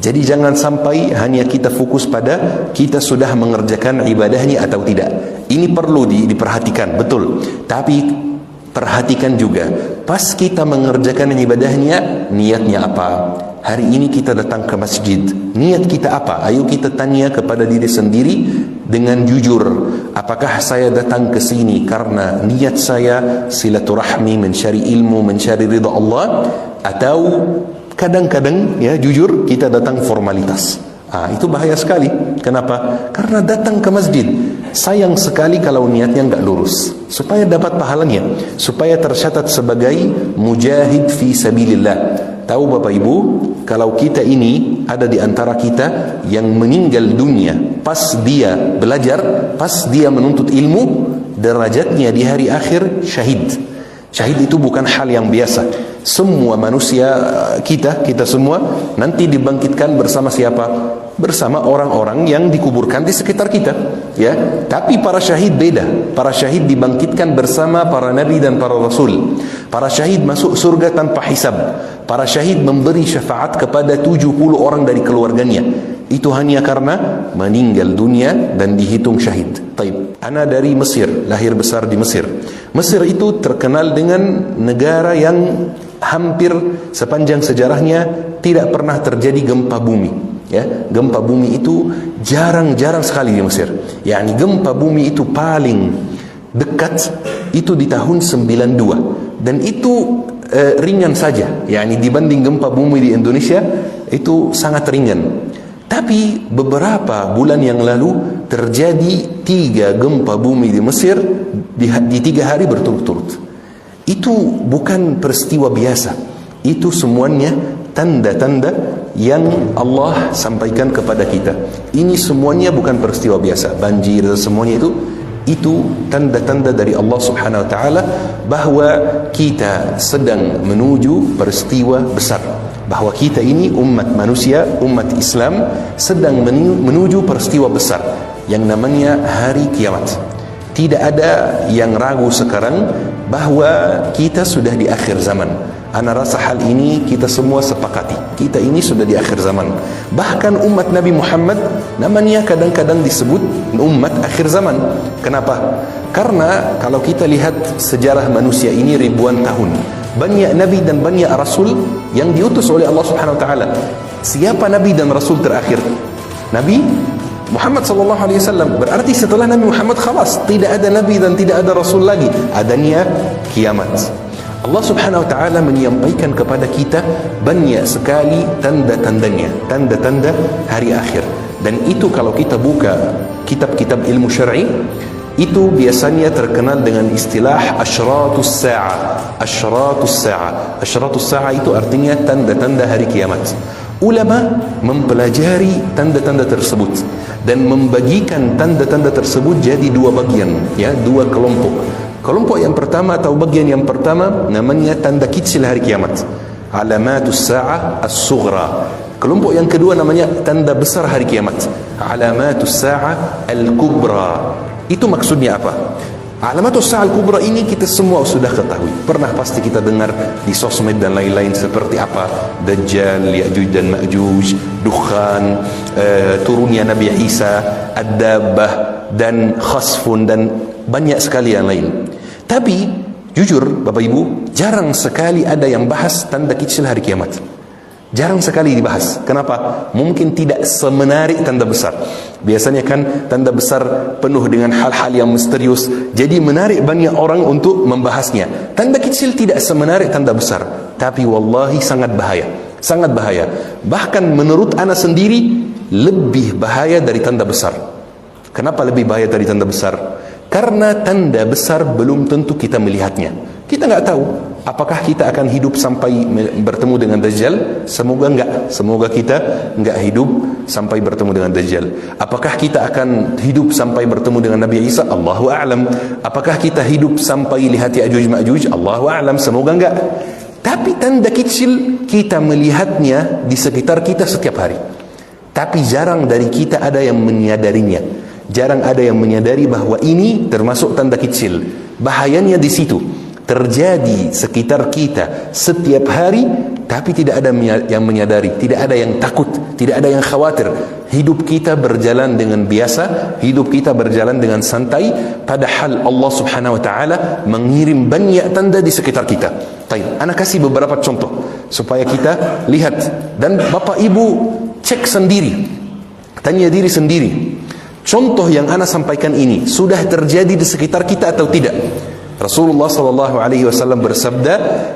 Jadi jangan sampai hanya kita fokus pada kita sudah mengerjakan ibadahnya atau tidak. Ini perlu diperhatikan, betul. Tapi perhatikan juga, pas kita mengerjakan ibadahnya, niatnya apa? Hari ini kita datang ke masjid, niat kita apa? Ayo kita tanya kepada diri sendiri dengan jujur. Apakah saya datang ke sini karena niat saya silaturahmi, mencari ilmu, mencari ridha Allah, atau kadang-kadang ya jujur kita datang formalitas. Itu bahaya sekali. Kenapa? Karena datang ke masjid, sayang sekali kalau niatnya enggak lurus. Supaya dapat pahalanya, supaya tercatat sebagai mujahid fi sabilillah. Tahu Bapak Ibu, kalau kita ini ada di antara kita yang meninggal dunia pas dia belajar, pas dia menuntut ilmu, derajatnya di hari akhir syahid. Syahid itu bukan hal yang biasa. Semua manusia kita semua nanti dibangkitkan bersama siapa? Bersama orang-orang yang dikuburkan di sekitar kita, ya. Tapi para syahid beda. Para syahid dibangkitkan bersama para nabi dan para rasul. Para syahid masuk surga tanpa hisab. Para syahid memberi syafaat kepada 70 orang dari keluarganya. Itu hanya karena meninggal dunia dan dihitung syahid. Taib. Ana dari Mesir, lahir besar di Mesir. Mesir itu terkenal dengan negara yang hampir sepanjang sejarahnya tidak pernah terjadi gempa bumi. Ya, gempa bumi itu jarang-jarang sekali di Mesir. Yani gempa bumi itu paling dekat itu di tahun 92, dan itu ringan saja. Yani dibanding gempa bumi di Indonesia itu sangat ringan. Tapi beberapa bulan yang lalu terjadi 3 gempa bumi di Mesir di 3 hari berturut-turut. Itu bukan peristiwa biasa. Itu semuanya tanda-tanda yang Allah sampaikan kepada kita. Ini semuanya bukan peristiwa biasa. Banjir semuanya itu tanda-tanda dari Allah Subhanahu wa taala bahwa kita sedang menuju peristiwa besar. Bahwa kita ini umat manusia, umat Islam sedang menuju peristiwa besar yang namanya hari kiamat. Tidak ada yang ragu sekarang bahwa kita sudah di akhir zaman. Ana rasa hal ini kita semua sepakati. Kita ini sudah di akhir zaman. Bahkan umat Nabi Muhammad namanya kadang-kadang disebut umat akhir zaman. Kenapa? Karena kalau kita lihat sejarah manusia ini ribuan tahun, banyak nabi dan banyak rasul yang diutus oleh Allah Subhanahu wa taala. Siapa nabi dan rasul terakhir? Nabi Muhammad sallallahu alaihi wasallam. Berarti setelah Nabi Muhammad khalas, tidak ada nabi dan tidak ada rasul lagi. Adanya kiamat. Allah Subhanahu wa taala menyampaikan kepada kita banyak sekali tanda-tandanya, tanda-tanda hari akhir. Dan itu kalau kita buka kitab-kitab ilmu syar'i, itu biasanya terkenal dengan istilah asyratus sa'ah. Asyratus sa'ah. Asyratus sa'ah itu artinya tanda-tanda hari kiamat. Ulama mempelajari tanda-tanda tersebut dan membagikan tanda-tanda tersebut jadi 2 bagian, ya, 2 kelompok. Kelompok yang pertama atau bagian yang pertama namanya tanda kecil hari kiamat, alamatus sa'ah as-sughra. Kelompok yang kedua namanya tanda besar hari kiamat, alamatus sa'ah al-kubra. Itu maksudnya apa? Alamatus sa'ah al-kubra ini kita semua sudah ketahui. Pernah pasti kita dengar di sosmed dan lain-lain seperti apa? Dajjal, Ya'juj dan Ma'juj, Dukhan, turunnya Nabi Isa, Ad-Dabbah, dan Khasfun, dan banyak sekali yang lain. Tapi jujur Bapak Ibu, jarang sekali ada yang bahas tanda kecil hari kiamat. Jarang sekali dibahas. Kenapa? Mungkin tidak semenarik tanda besar. Biasanya kan tanda besar penuh dengan hal-hal yang misterius, jadi menarik banyak orang untuk membahasnya. Tanda kecil tidak semenarik tanda besar, tapi wallahi sangat bahaya. Sangat bahaya. Bahkan menurut ana sendiri lebih bahaya dari tanda besar. Kenapa lebih bahaya dari tanda besar? Karena tanda besar belum tentu kita melihatnya. Kita nggak tahu Apakah kita akan hidup sampai bertemu dengan Dajjal? Semoga enggak. Semoga kita enggak hidup sampai bertemu dengan Dajjal. Apakah kita akan hidup sampai bertemu dengan Nabi Isa? Allahu a'lam. Apakah kita hidup sampai lihat Ya'juj Ma'juj? Allahu a'lam. Semoga enggak. Tapi tanda kecil kita melihatnya di sekitar kita setiap hari. Tapi jarang dari kita ada yang menyadarinya. Jarang ada yang menyadari bahwa ini termasuk tanda kecil. Bahayanya di situ. Terjadi sekitar kita setiap hari, tapi tidak ada yang menyadari, tidak ada yang takut, tidak ada yang khawatir. Hidup kita berjalan dengan biasa, hidup kita berjalan dengan santai, padahal Allah Subhanahu wa taala mengirim banyak tanda di sekitar kita. Baik, ana kasih beberapa contoh supaya kita lihat, dan Bapak Ibu cek sendiri, tanya diri sendiri. Contoh yang ana sampaikan ini sudah terjadi di sekitar kita atau tidak? Rasulullah sallallahu alaihi wasallam bersabda,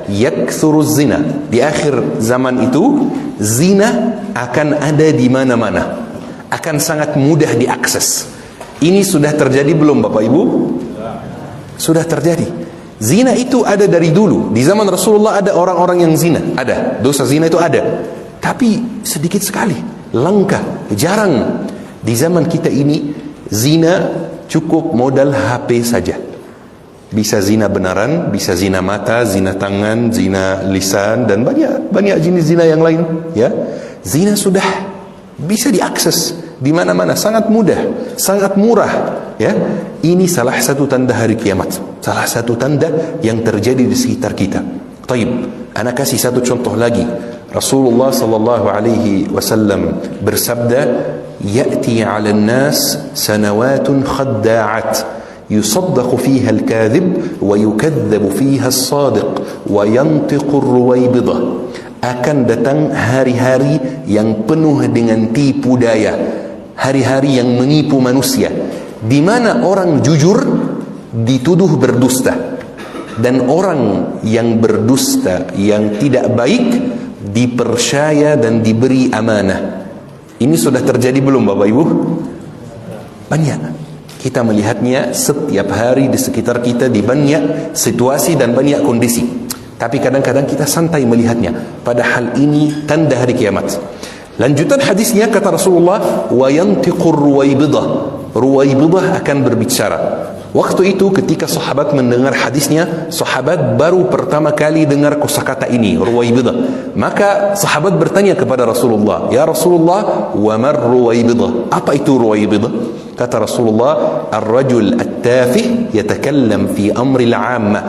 yakthuruz zina. Di akhir zaman itu zina akan ada di mana-mana. Akan sangat mudah diakses. Ini sudah terjadi belum Bapak Ibu? Sudah terjadi. Zina itu ada dari dulu. Di zaman Rasulullah ada orang-orang yang zina, ada. Dosa zina itu ada. Tapi sedikit sekali, langka, jarang. Di zaman kita ini zina cukup modal HP saja. Bisa zina benaran, bisa zina mata, zina tangan, zina lisan, dan banyak jenis zina yang lain. Ya, zina sudah bisa diakses di mana-mana, sangat mudah, sangat murah. Ya, ini salah satu tanda hari kiamat, salah satu tanda yang terjadi di sekitar kita. Taib, ana kasih satu contoh lagi. Rasulullah sallallahu alaihi wasallam bersabda, "Ya'ti 'alan nas sanawatun khadda'at." يصدق فيها الكاذب ويكذب فيها الصادق وينطق الرويبضة. Akan datang hari-hari yang penuh dengan tipu daya, hari-hari yang menipu manusia, di mana orang jujur dituduh berdusta, dan orang yang berdusta, yang tidak baik, dipercaya dan diberi amanah. Ini sudah terjadi belum Bapak Ibu? Banyak. Kita melihatnya setiap hari di sekitar kita, di banyak situasi dan banyak kondisi. Tapi kadang-kadang kita santai melihatnya, padahal ini tanda hari kiamat. Lanjutan hadisnya kata Rasulullah, wa yantiqur ruwaibidah. Ruwaibidah akan berbicara. Waktu itu ketika sahabat mendengar hadisnya, sahabat baru pertama kali dengar kosakata ini, ruwaibidah. Maka sahabat bertanya kepada Rasulullah, "Ya Rasulullah, wa mar ruwaibidah?" Apa itu ruwaibidah? Kata Rasulullah, "Ar-rajul at-tafih yatakallam fi amri al-'amma."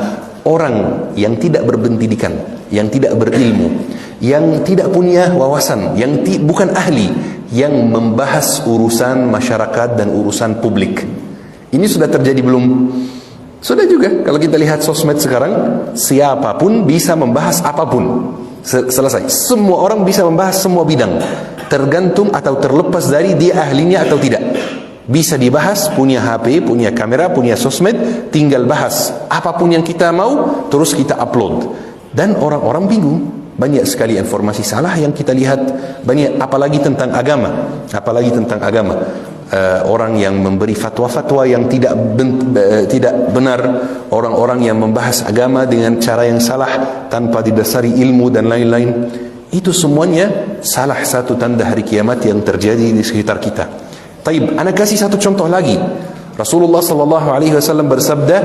Orang yang tidak berpendidikan, yang tidak berilmu, yang tidak punya wawasan, yang bukan ahli, yang membahas urusan masyarakat dan urusan publik. Ini sudah terjadi belum? Sudah juga. Kalau kita lihat sosmed sekarang, siapapun bisa membahas apapun. Selesai. Semua orang bisa membahas semua bidang, tergantung atau terlepas dari dia ahlinya atau tidak. Bisa dibahas, punya HP, punya kamera, punya sosmed, tinggal bahas apapun yang kita mau, terus kita upload. Dan orang-orang bingung, banyak sekali informasi salah yang kita lihat, banyak, apalagi tentang agama, apalagi tentang agama. Orang yang memberi fatwa-fatwa yang tidak benar, orang-orang yang membahas agama dengan cara yang salah tanpa didasari ilmu dan lain-lain. Itu semuanya salah satu tanda hari kiamat yang terjadi di sekitar kita. Taib, ana kasih satu contoh lagi. Rasulullah sallallahu alaihi wasallam bersabda,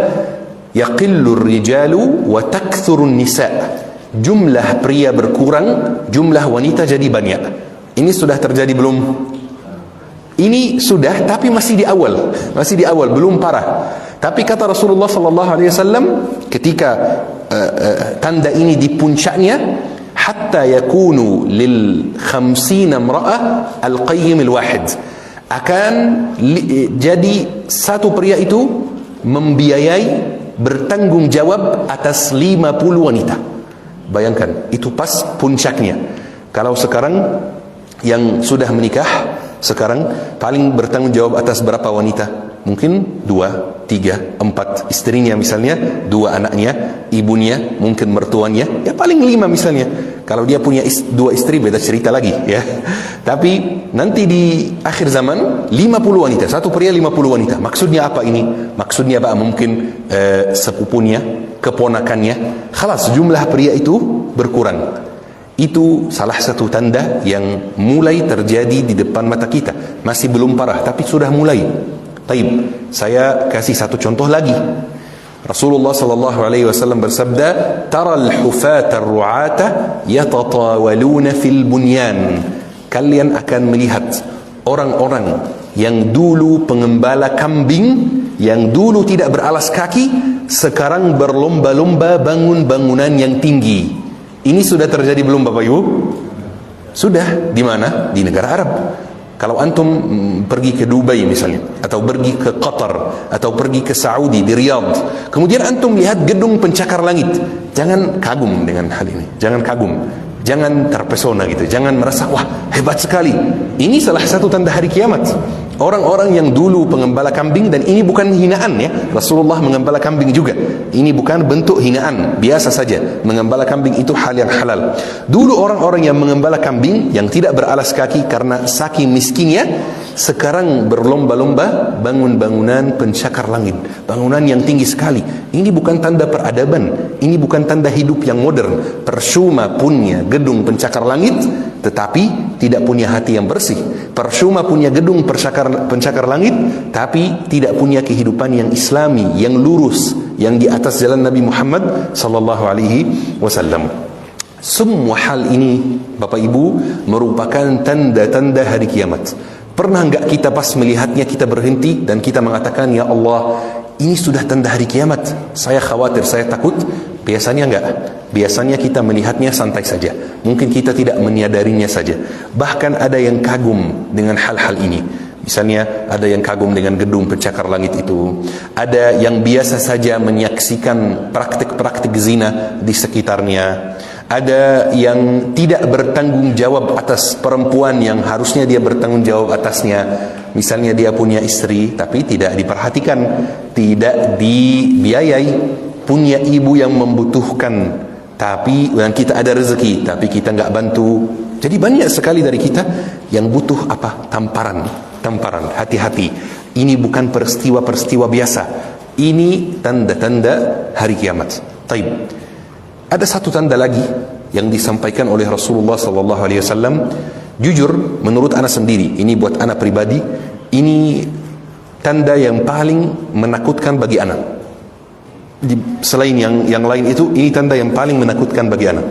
"Yaqillur rijalu wa takthurun nisa." Jumlah pria berkurang, jumlah wanita jadi banyak. Ini sudah terjadi belum? Ini sudah, tapi masih di awal, belum parah. Tapi kata Rasulullah sallallahu alaihi wasallam, ketika tanda ini di puncaknya, hatta yakunu lil 50 imra'ah al-qayyim al-wahid. Akan jadi satu pria itu membiayai, bertanggung jawab atas 50 wanita. Bayangkan, itu pas puncaknya. Kalau sekarang yang sudah menikah, sekarang paling bertanggung jawab atas berapa wanita? mungkin 2, 3, 4 istrinya misalnya, 2 anaknya, ibunya, mungkin mertuanya, ya paling 5 misalnya. Kalau dia punya 2 istri beda cerita lagi ya. Tapi nanti di akhir zaman 50 wanita, satu pria 50 wanita. Maksudnya apa ini? Maksudnya apa? Mungkin sepupunya, keponakannya. Khalas, jumlah pria itu berkurang. Itu salah satu tanda yang mulai terjadi di depan mata kita. Masih belum parah, tapi sudah mulai. Taib, saya kasih satu contoh lagi. Rasulullah sallallahu alaihi wasallam bersabda, "Taral hufata ar-ru'ata yatatawaluna fil bunyan." Kalian akan melihat orang-orang yang dulu pengembala kambing, yang dulu tidak beralas kaki, sekarang berlomba-lomba bangun bangunan yang tinggi. Ini sudah terjadi belum Bapak Ibu? Sudah. Di mana? Di negara Arab. Kalau antum pergi ke Dubai misalnya, atau pergi ke Qatar, atau pergi ke Saudi di Riyadh, kemudian antum lihat gedung pencakar langit, jangan kagum dengan hal ini. Jangan kagum, jangan terpesona gitu, jangan merasa wah hebat sekali. Ini salah satu tanda hari kiamat. Orang-orang yang dulu pengembala kambing, dan ini bukan hinaan ya, Rasulullah mengembala kambing juga. Ini bukan bentuk hinaan, biasa saja. Mengembala kambing itu hal yang halal. Dulu orang-orang yang mengembala kambing, yang tidak beralas kaki karena saking miskinnya, sekarang berlomba-lomba bangun bangunan pencakar langit, bangunan yang tinggi sekali. Ini bukan tanda peradaban, ini bukan tanda hidup yang modern. Persuma punya gedung pencakar langit, tetapi tidak punya hati yang bersih. Persuma punya gedung pencakar langit, tapi tidak punya kehidupan yang islami, yang lurus, yang di atas jalan Nabi Muhammad sallallahu alaihi wasallam. Semua hal ini Bapak Ibu merupakan tanda-tanda hari kiamat. Pernah enggak kita pas melihatnya kita berhenti dan kita mengatakan, ya Allah, ini sudah tanda hari kiamat, saya khawatir, saya takut? Biasanya enggak. Biasanya kita melihatnya santai saja. Mungkin kita tidak menyadarinya saja. Bahkan ada yang kagum dengan hal-hal ini. Misalnya ada yang kagum dengan gedung pencakar langit itu. Ada yang biasa saja menyaksikan praktik-praktik zina di sekitarnya. Ada yang tidak bertanggung jawab atas perempuan yang harusnya dia bertanggung jawab atasnya. Misalnya dia punya istri tapi tidak diperhatikan, tidak dibiayai, punya ibu yang membutuhkan, tapi yang kita ada rezeki tapi kita nggak bantu. Jadi banyak sekali dari kita yang butuh apa? Tamparan. Hati-hati. Ini bukan peristiwa-peristiwa biasa. Ini tanda-tanda hari kiamat. Taib. Ada satu tanda lagi yang disampaikan oleh Rasulullah sallallahu alaihi wasallam. Jujur, menurut ana sendiri, ini buat ana pribadi, ini tanda yang paling menakutkan bagi ana. Selain yang lain itu, ini tanda yang paling menakutkan bagi ana.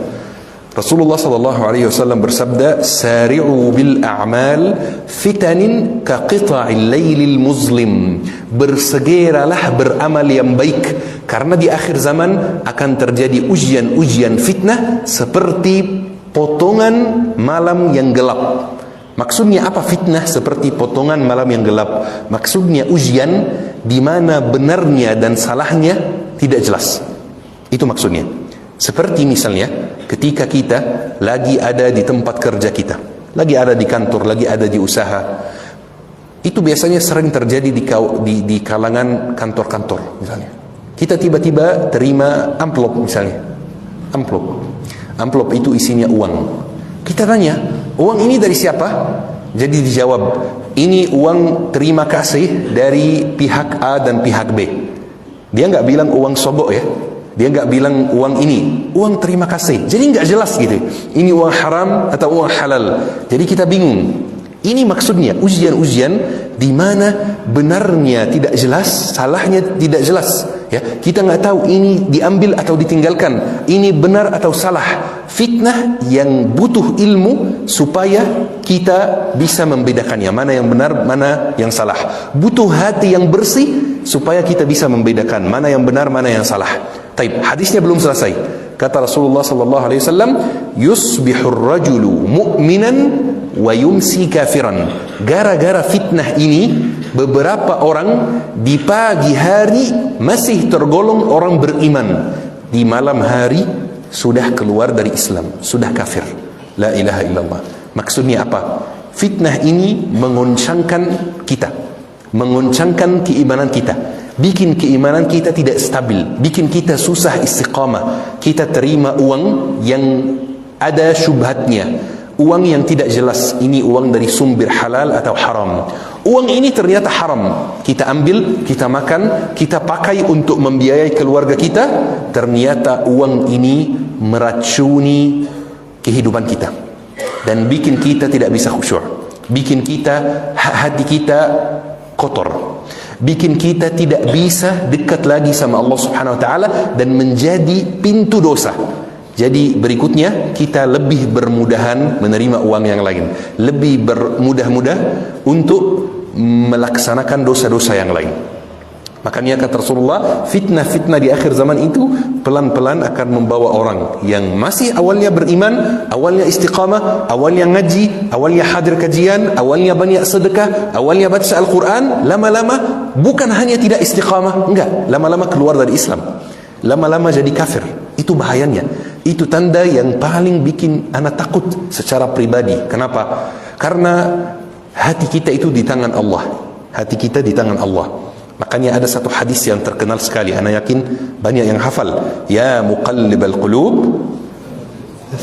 Rasulullah sallallahu alaihi wasallam bersabda, "Sari'u bil a'mal fitanin ka qita'il lailil muzlim." Bersegeralah beramal yang baik, karena di akhir zaman akan terjadi ujian-ujian fitnah seperti potongan malam yang gelap. Maksudnya apa fitnah seperti potongan malam yang gelap? Maksudnya ujian di mana benarnya dan salahnya tidak jelas. Itu maksudnya. Seperti misalnya ketika kita lagi ada di tempat kerja kita, lagi ada di kantor, lagi ada di usaha. Itu biasanya sering terjadi di kalangan kantor-kantor misalnya. Kita tiba-tiba terima amplop misalnya. Amplop itu isinya uang. Kita tanya, uang ini dari siapa? Jadi dijawab, ini uang terima kasih dari pihak A dan pihak B. Dia nggak bilang uang sogok ya. Dia nggak bilang uang ini, uang terima kasih. Jadi nggak jelas gitu. Ini uang haram atau uang halal. Jadi kita bingung. Ini maksudnya ujian-ujian di mana benarnya tidak jelas, salahnya tidak jelas. Ya, kita nggak tahu ini diambil atau ditinggalkan, ini benar atau salah. Fitnah yang butuh ilmu supaya kita bisa membedakannya, mana yang benar, mana yang salah. Butuh hati yang bersih supaya kita bisa membedakan mana yang benar, mana yang salah. Taib, hadisnya belum selesai. Kata Rasulullah sallallahu alaihi wasallam, "Yusbihur rajulu mu'minan wa yumsi kafiran." Gara-gara fitnah ini, beberapa orang di pagi hari masih tergolong orang beriman, di malam hari sudah keluar dari Islam, sudah kafir. La ilaha illallah. Maksudnya apa? Fitnah ini mengoncangkan kita. mengoncangkan keimanan kita, bikin keimanan kita tidak stabil, bikin kita susah istiqamah. Kita terima uang yang ada syubhatnya, uang yang tidak jelas ini uang dari sumber halal atau haram. Uang ini ternyata haram, kita ambil, kita makan, kita pakai untuk membiayai keluarga kita, ternyata uang ini meracuni kehidupan kita dan bikin kita tidak bisa khusyuk, bikin kita hati kita kotor, bikin kita tidak bisa dekat lagi sama Allah Subhanahu wa taala dan menjadi pintu dosa. Jadi berikutnya kita lebih bermudahan menerima uang yang lain, lebih bermudah-mudah untuk melaksanakan dosa-dosa yang lain. Makanya kata Rasulullah, fitnah-fitnah di akhir zaman itu pelan-pelan akan membawa orang yang masih awalnya beriman, awalnya istiqamah, awalnya ngaji, awalnya hadir kajian, awalnya banyak sedekah, awalnya baca Al-Quran, lama-lama bukan hanya tidak istiqamah, enggak, lama-lama keluar dari Islam, lama-lama jadi kafir. Itu bahayanya. Itu tanda yang paling bikin anak takut secara pribadi. Kenapa? Karena hati kita itu di tangan Allah. Hati kita di tangan Allah. Makanya ada satu hadis yang terkenal sekali, anak yakin banyak yang hafal. Ya muqallibal qulub,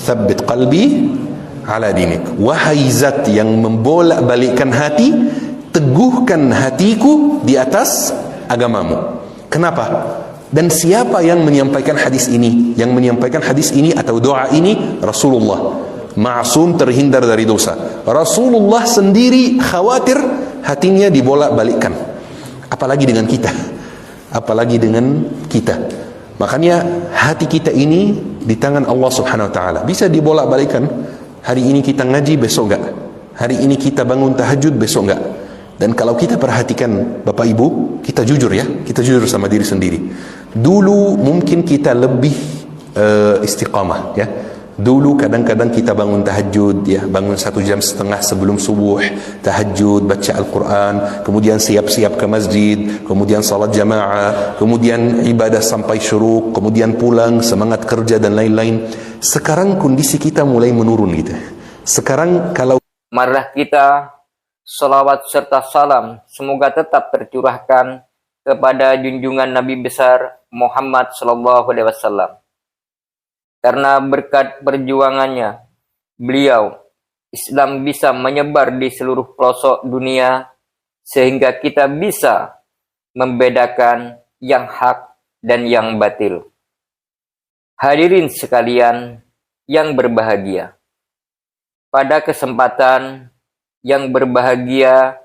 thabbit qalbi ala dinik. Wahai zat yang membolak-balikkan hati, teguhkan hatiku di atas agamamu. Kenapa? Dan siapa yang menyampaikan hadis ini? Yang menyampaikan hadis ini atau doa ini Rasulullah, ma'sum, terhindar dari dosa. Rasulullah sendiri khawatir hatinya dibolak-balikkan, apalagi dengan kita, apalagi dengan kita. Makanya hati kita ini di tangan Allah Subhanahu wa taala. Bisa dibolak-balikkan. Hari ini kita ngaji, besok enggak. Hari ini kita bangun tahajud, besok enggak. Dan kalau kita perhatikan Bapak Ibu, kita jujur ya, kita jujur sama diri sendiri. Dulu mungkin kita lebih istiqamah ya. Dulu kadang-kadang kita bangun tahajud ya, bangun 1,5 jam sebelum subuh, tahajud, baca Al-Quran, kemudian siap-siap ke masjid, kemudian salat jamaah, kemudian ibadah sampai syuruk, kemudian pulang, semangat kerja dan lain-lain. Sekarang kondisi kita mulai menurun gitu. Sekarang kalau marilah kita salawat serta salam semoga tetap tercurahkan kepada junjungan Nabi besar Muhammad sallallahu alaihi wasallam. Karena berkat perjuangannya, beliau Islam bisa menyebar di seluruh pelosok dunia sehingga kita bisa membedakan yang hak dan yang batil. Hadirin sekalian yang berbahagia, pada kesempatan yang berbahagia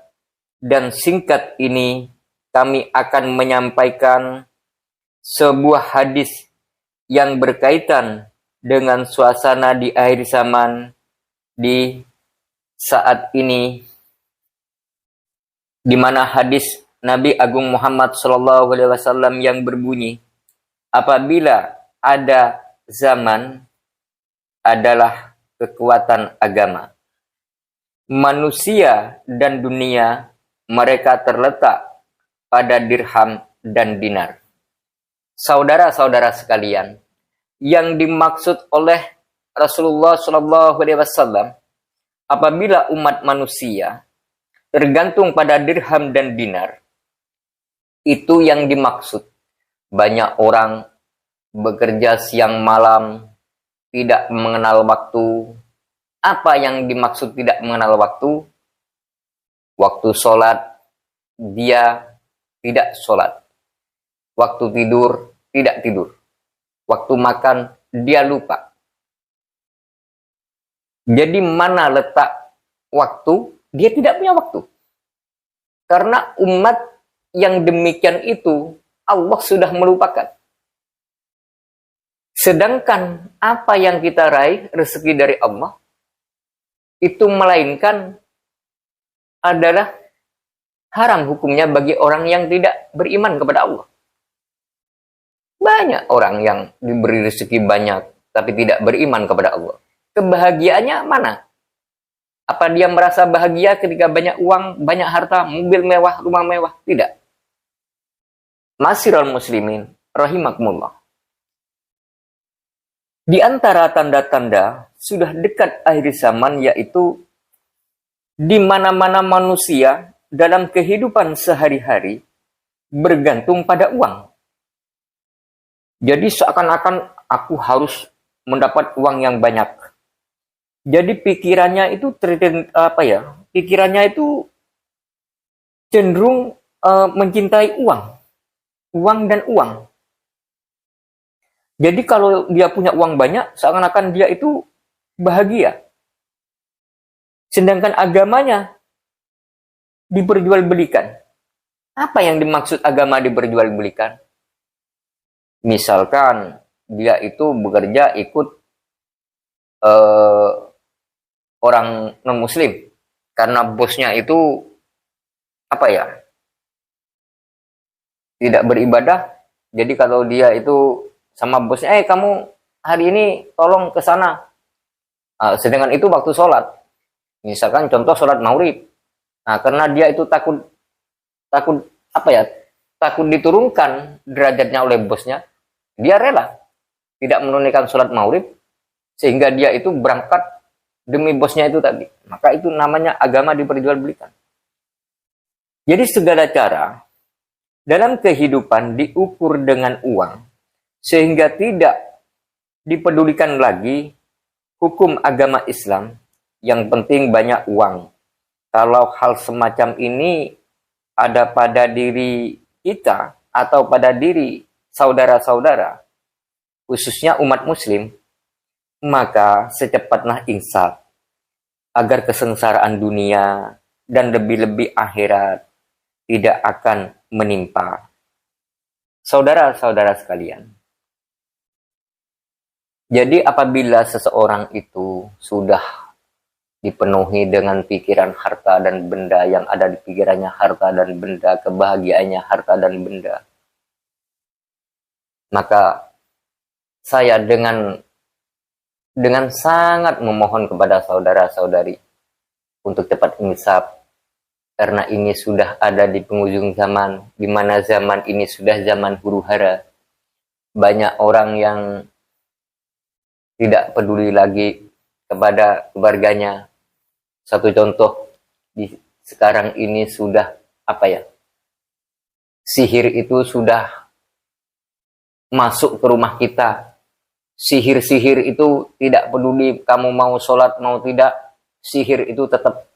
dan singkat ini kami akan menyampaikan sebuah hadis yang berkaitan dengan suasana di akhir zaman di saat ini, di mana hadis Nabi Agung Muhammad SAW yang berbunyi, apabila ada zaman adalah kekuatan agama. Manusia dan dunia mereka terletak pada dirham dan dinar. Saudara-saudara sekalian, yang dimaksud oleh Rasulullah SAW, apabila umat manusia tergantung pada dirham dan dinar, itu yang dimaksud. Banyak orang bekerja siang malam, tidak mengenal waktu. Apa yang dimaksud tidak mengenal waktu? Waktu sholat, dia tidak sholat. Waktu tidur, tidak tidur. Waktu makan, dia lupa. Jadi mana letak waktu? Dia tidak punya waktu. Karena umat yang demikian itu, Allah sudah melupakan. Sedangkan apa yang kita raih, rezeki dari Allah, itu melainkan adalah haram hukumnya bagi orang yang tidak beriman kepada Allah. Banyak orang yang diberi rezeki banyak, tapi tidak beriman kepada Allah. Kebahagiaannya mana? Apa dia merasa bahagia ketika banyak uang, banyak harta, mobil mewah, rumah mewah? Tidak. Masyiral muslimin, rahimakumullah. Di antara tanda-tanda sudah dekat akhir zaman, yaitu di mana-mana manusia dalam kehidupan sehari-hari bergantung pada uang. Jadi seakan-akan aku harus mendapat uang yang banyak. Jadi pikirannya itu pikirannya itu cenderung mencintai uang dan uang. Jadi kalau dia punya uang banyak, seakan-akan dia itu bahagia. Sedangkan agamanya diperjualbelikan. Apa yang dimaksud agama diperjualbelikan? Misalkan dia itu bekerja ikut orang non-muslim karena bosnya itu tidak beribadah. Jadi kalau dia itu sama bosnya, kamu hari ini tolong ke sana. Sedangkan itu waktu sholat. Misalkan contoh sholat maghrib. Nah, karena dia itu takut diturunkan derajatnya oleh bosnya, dia rela tidak menunaikan sholat maghrib sehingga dia itu berangkat demi bosnya itu tadi. Maka itu namanya agama diperjualbelikan. Jadi segala cara dalam kehidupan diukur dengan uang sehingga tidak dipedulikan lagi hukum agama Islam. Yang penting banyak uang. Kalau hal semacam ini ada pada diri kita atau pada diri saudara-saudara, khususnya umat muslim, maka secepatlah insaf agar kesengsaraan dunia dan lebih-lebih akhirat tidak akan menimpa. Saudara-saudara sekalian, jadi apabila seseorang itu sudah dipenuhi dengan pikiran harta dan benda, yang ada di pikirannya harta dan benda, kebahagiaannya harta dan benda, maka saya dengan sangat memohon kepada saudara-saudari untuk cepat insaf, karena ini sudah ada di penghujung zaman, di mana zaman ini sudah zaman huru-hara. Banyak orang yang tidak peduli lagi kepada keluarganya. Satu contoh, sekarang ini sudah sihir itu sudah masuk ke rumah kita. Sihir-sihir itu tidak peduli kamu mau sholat mau tidak, sihir itu tetap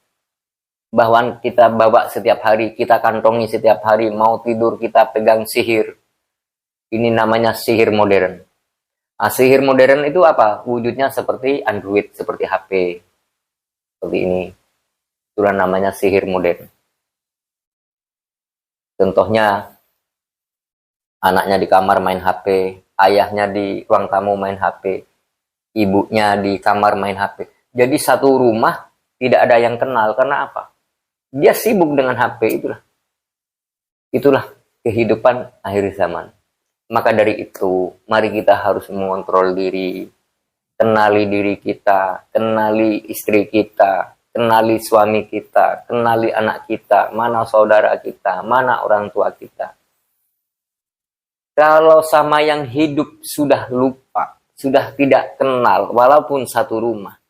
bahwa kita bawa setiap hari, kita kantongi setiap hari, mau tidur kita pegang sihir. Ini namanya sihir modern. Sihir modern itu apa? Wujudnya seperti Android, seperti HP. Seperti ini. Itulah namanya sihir modern. Contohnya, anaknya di kamar main HP, ayahnya di ruang tamu main HP, ibunya di kamar main HP. Jadi satu rumah tidak ada yang kenal. Karena apa? Dia sibuk dengan HP. Itulah kehidupan akhir zaman. Maka dari itu, mari kita harus mengontrol diri, kenali diri kita, kenali istri kita, kenali suami kita, kenali anak kita, mana saudara kita, mana orang tua kita. Kalau sama yang hidup sudah lupa, sudah tidak kenal, walaupun satu rumah,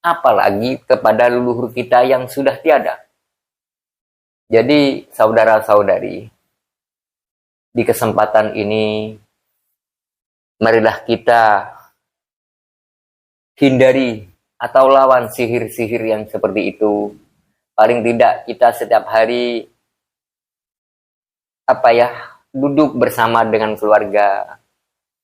apalagi kepada leluhur kita yang sudah tiada. Jadi, saudara-saudari, di kesempatan ini, marilah kita hindari atau lawan sihir-sihir yang seperti itu. Paling tidak kita setiap hari duduk bersama dengan keluarga,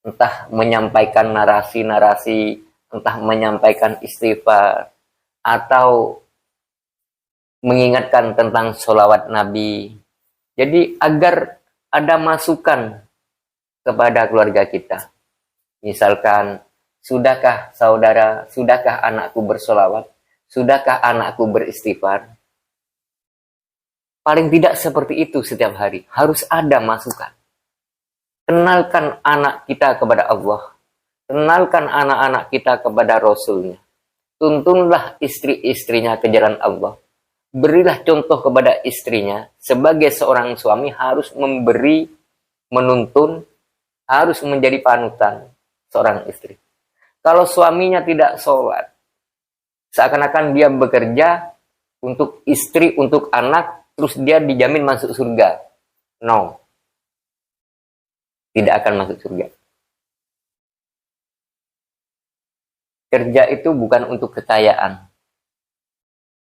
entah menyampaikan narasi-narasi, entah menyampaikan istighfar, atau mengingatkan tentang sholawat Nabi. Jadi agar ada masukan kepada keluarga kita. Misalkan, sudahkah saudara, sudahkah anakku bersolawat? Sudahkah anakku beristighfar? Paling tidak seperti itu setiap hari. Harus ada masukan. Kenalkan anak kita kepada Allah. Kenalkan anak-anak kita kepada Rasulnya. Tuntunlah istri-istrinya ke jalan Allah. Berilah contoh kepada istrinya. Sebagai seorang suami harus memberi, menuntun, harus menjadi panutan seorang istri. Kalau suaminya tidak sholat, seakan-akan dia bekerja untuk istri, untuk anak, terus dia dijamin masuk surga. No, tidak akan masuk surga. Kerja itu bukan untuk kekayaan,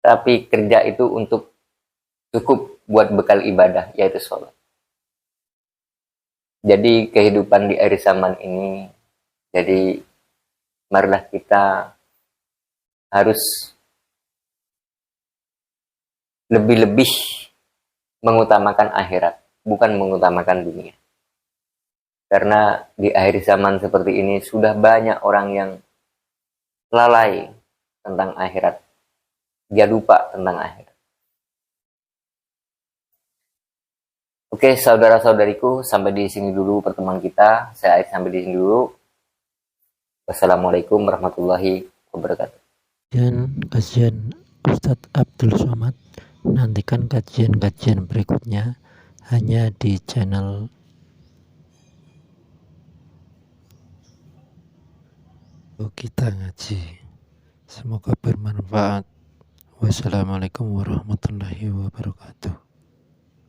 tapi kerja itu untuk cukup buat bekal ibadah, yaitu sholat. Jadi kehidupan di akhir zaman ini, jadi marilah kita harus lebih-lebih mengutamakan akhirat, bukan mengutamakan dunia. Karena di akhir zaman seperti ini sudah banyak orang yang lalai tentang akhirat. Dia lupa tentang akhirat. Oke, saudara-saudariku, sampai di sini dulu pertemuan kita. Saya sampai di sini dulu. Wassalamualaikum warahmatullahi wabarakatuh. Dan kajian Ustadz Abdul Somad. Nantikan kajian-kajian berikutnya hanya di channel Kita Ngaji. Semoga bermanfaat. Wassalamualaikum warahmatullahi wabarakatuh.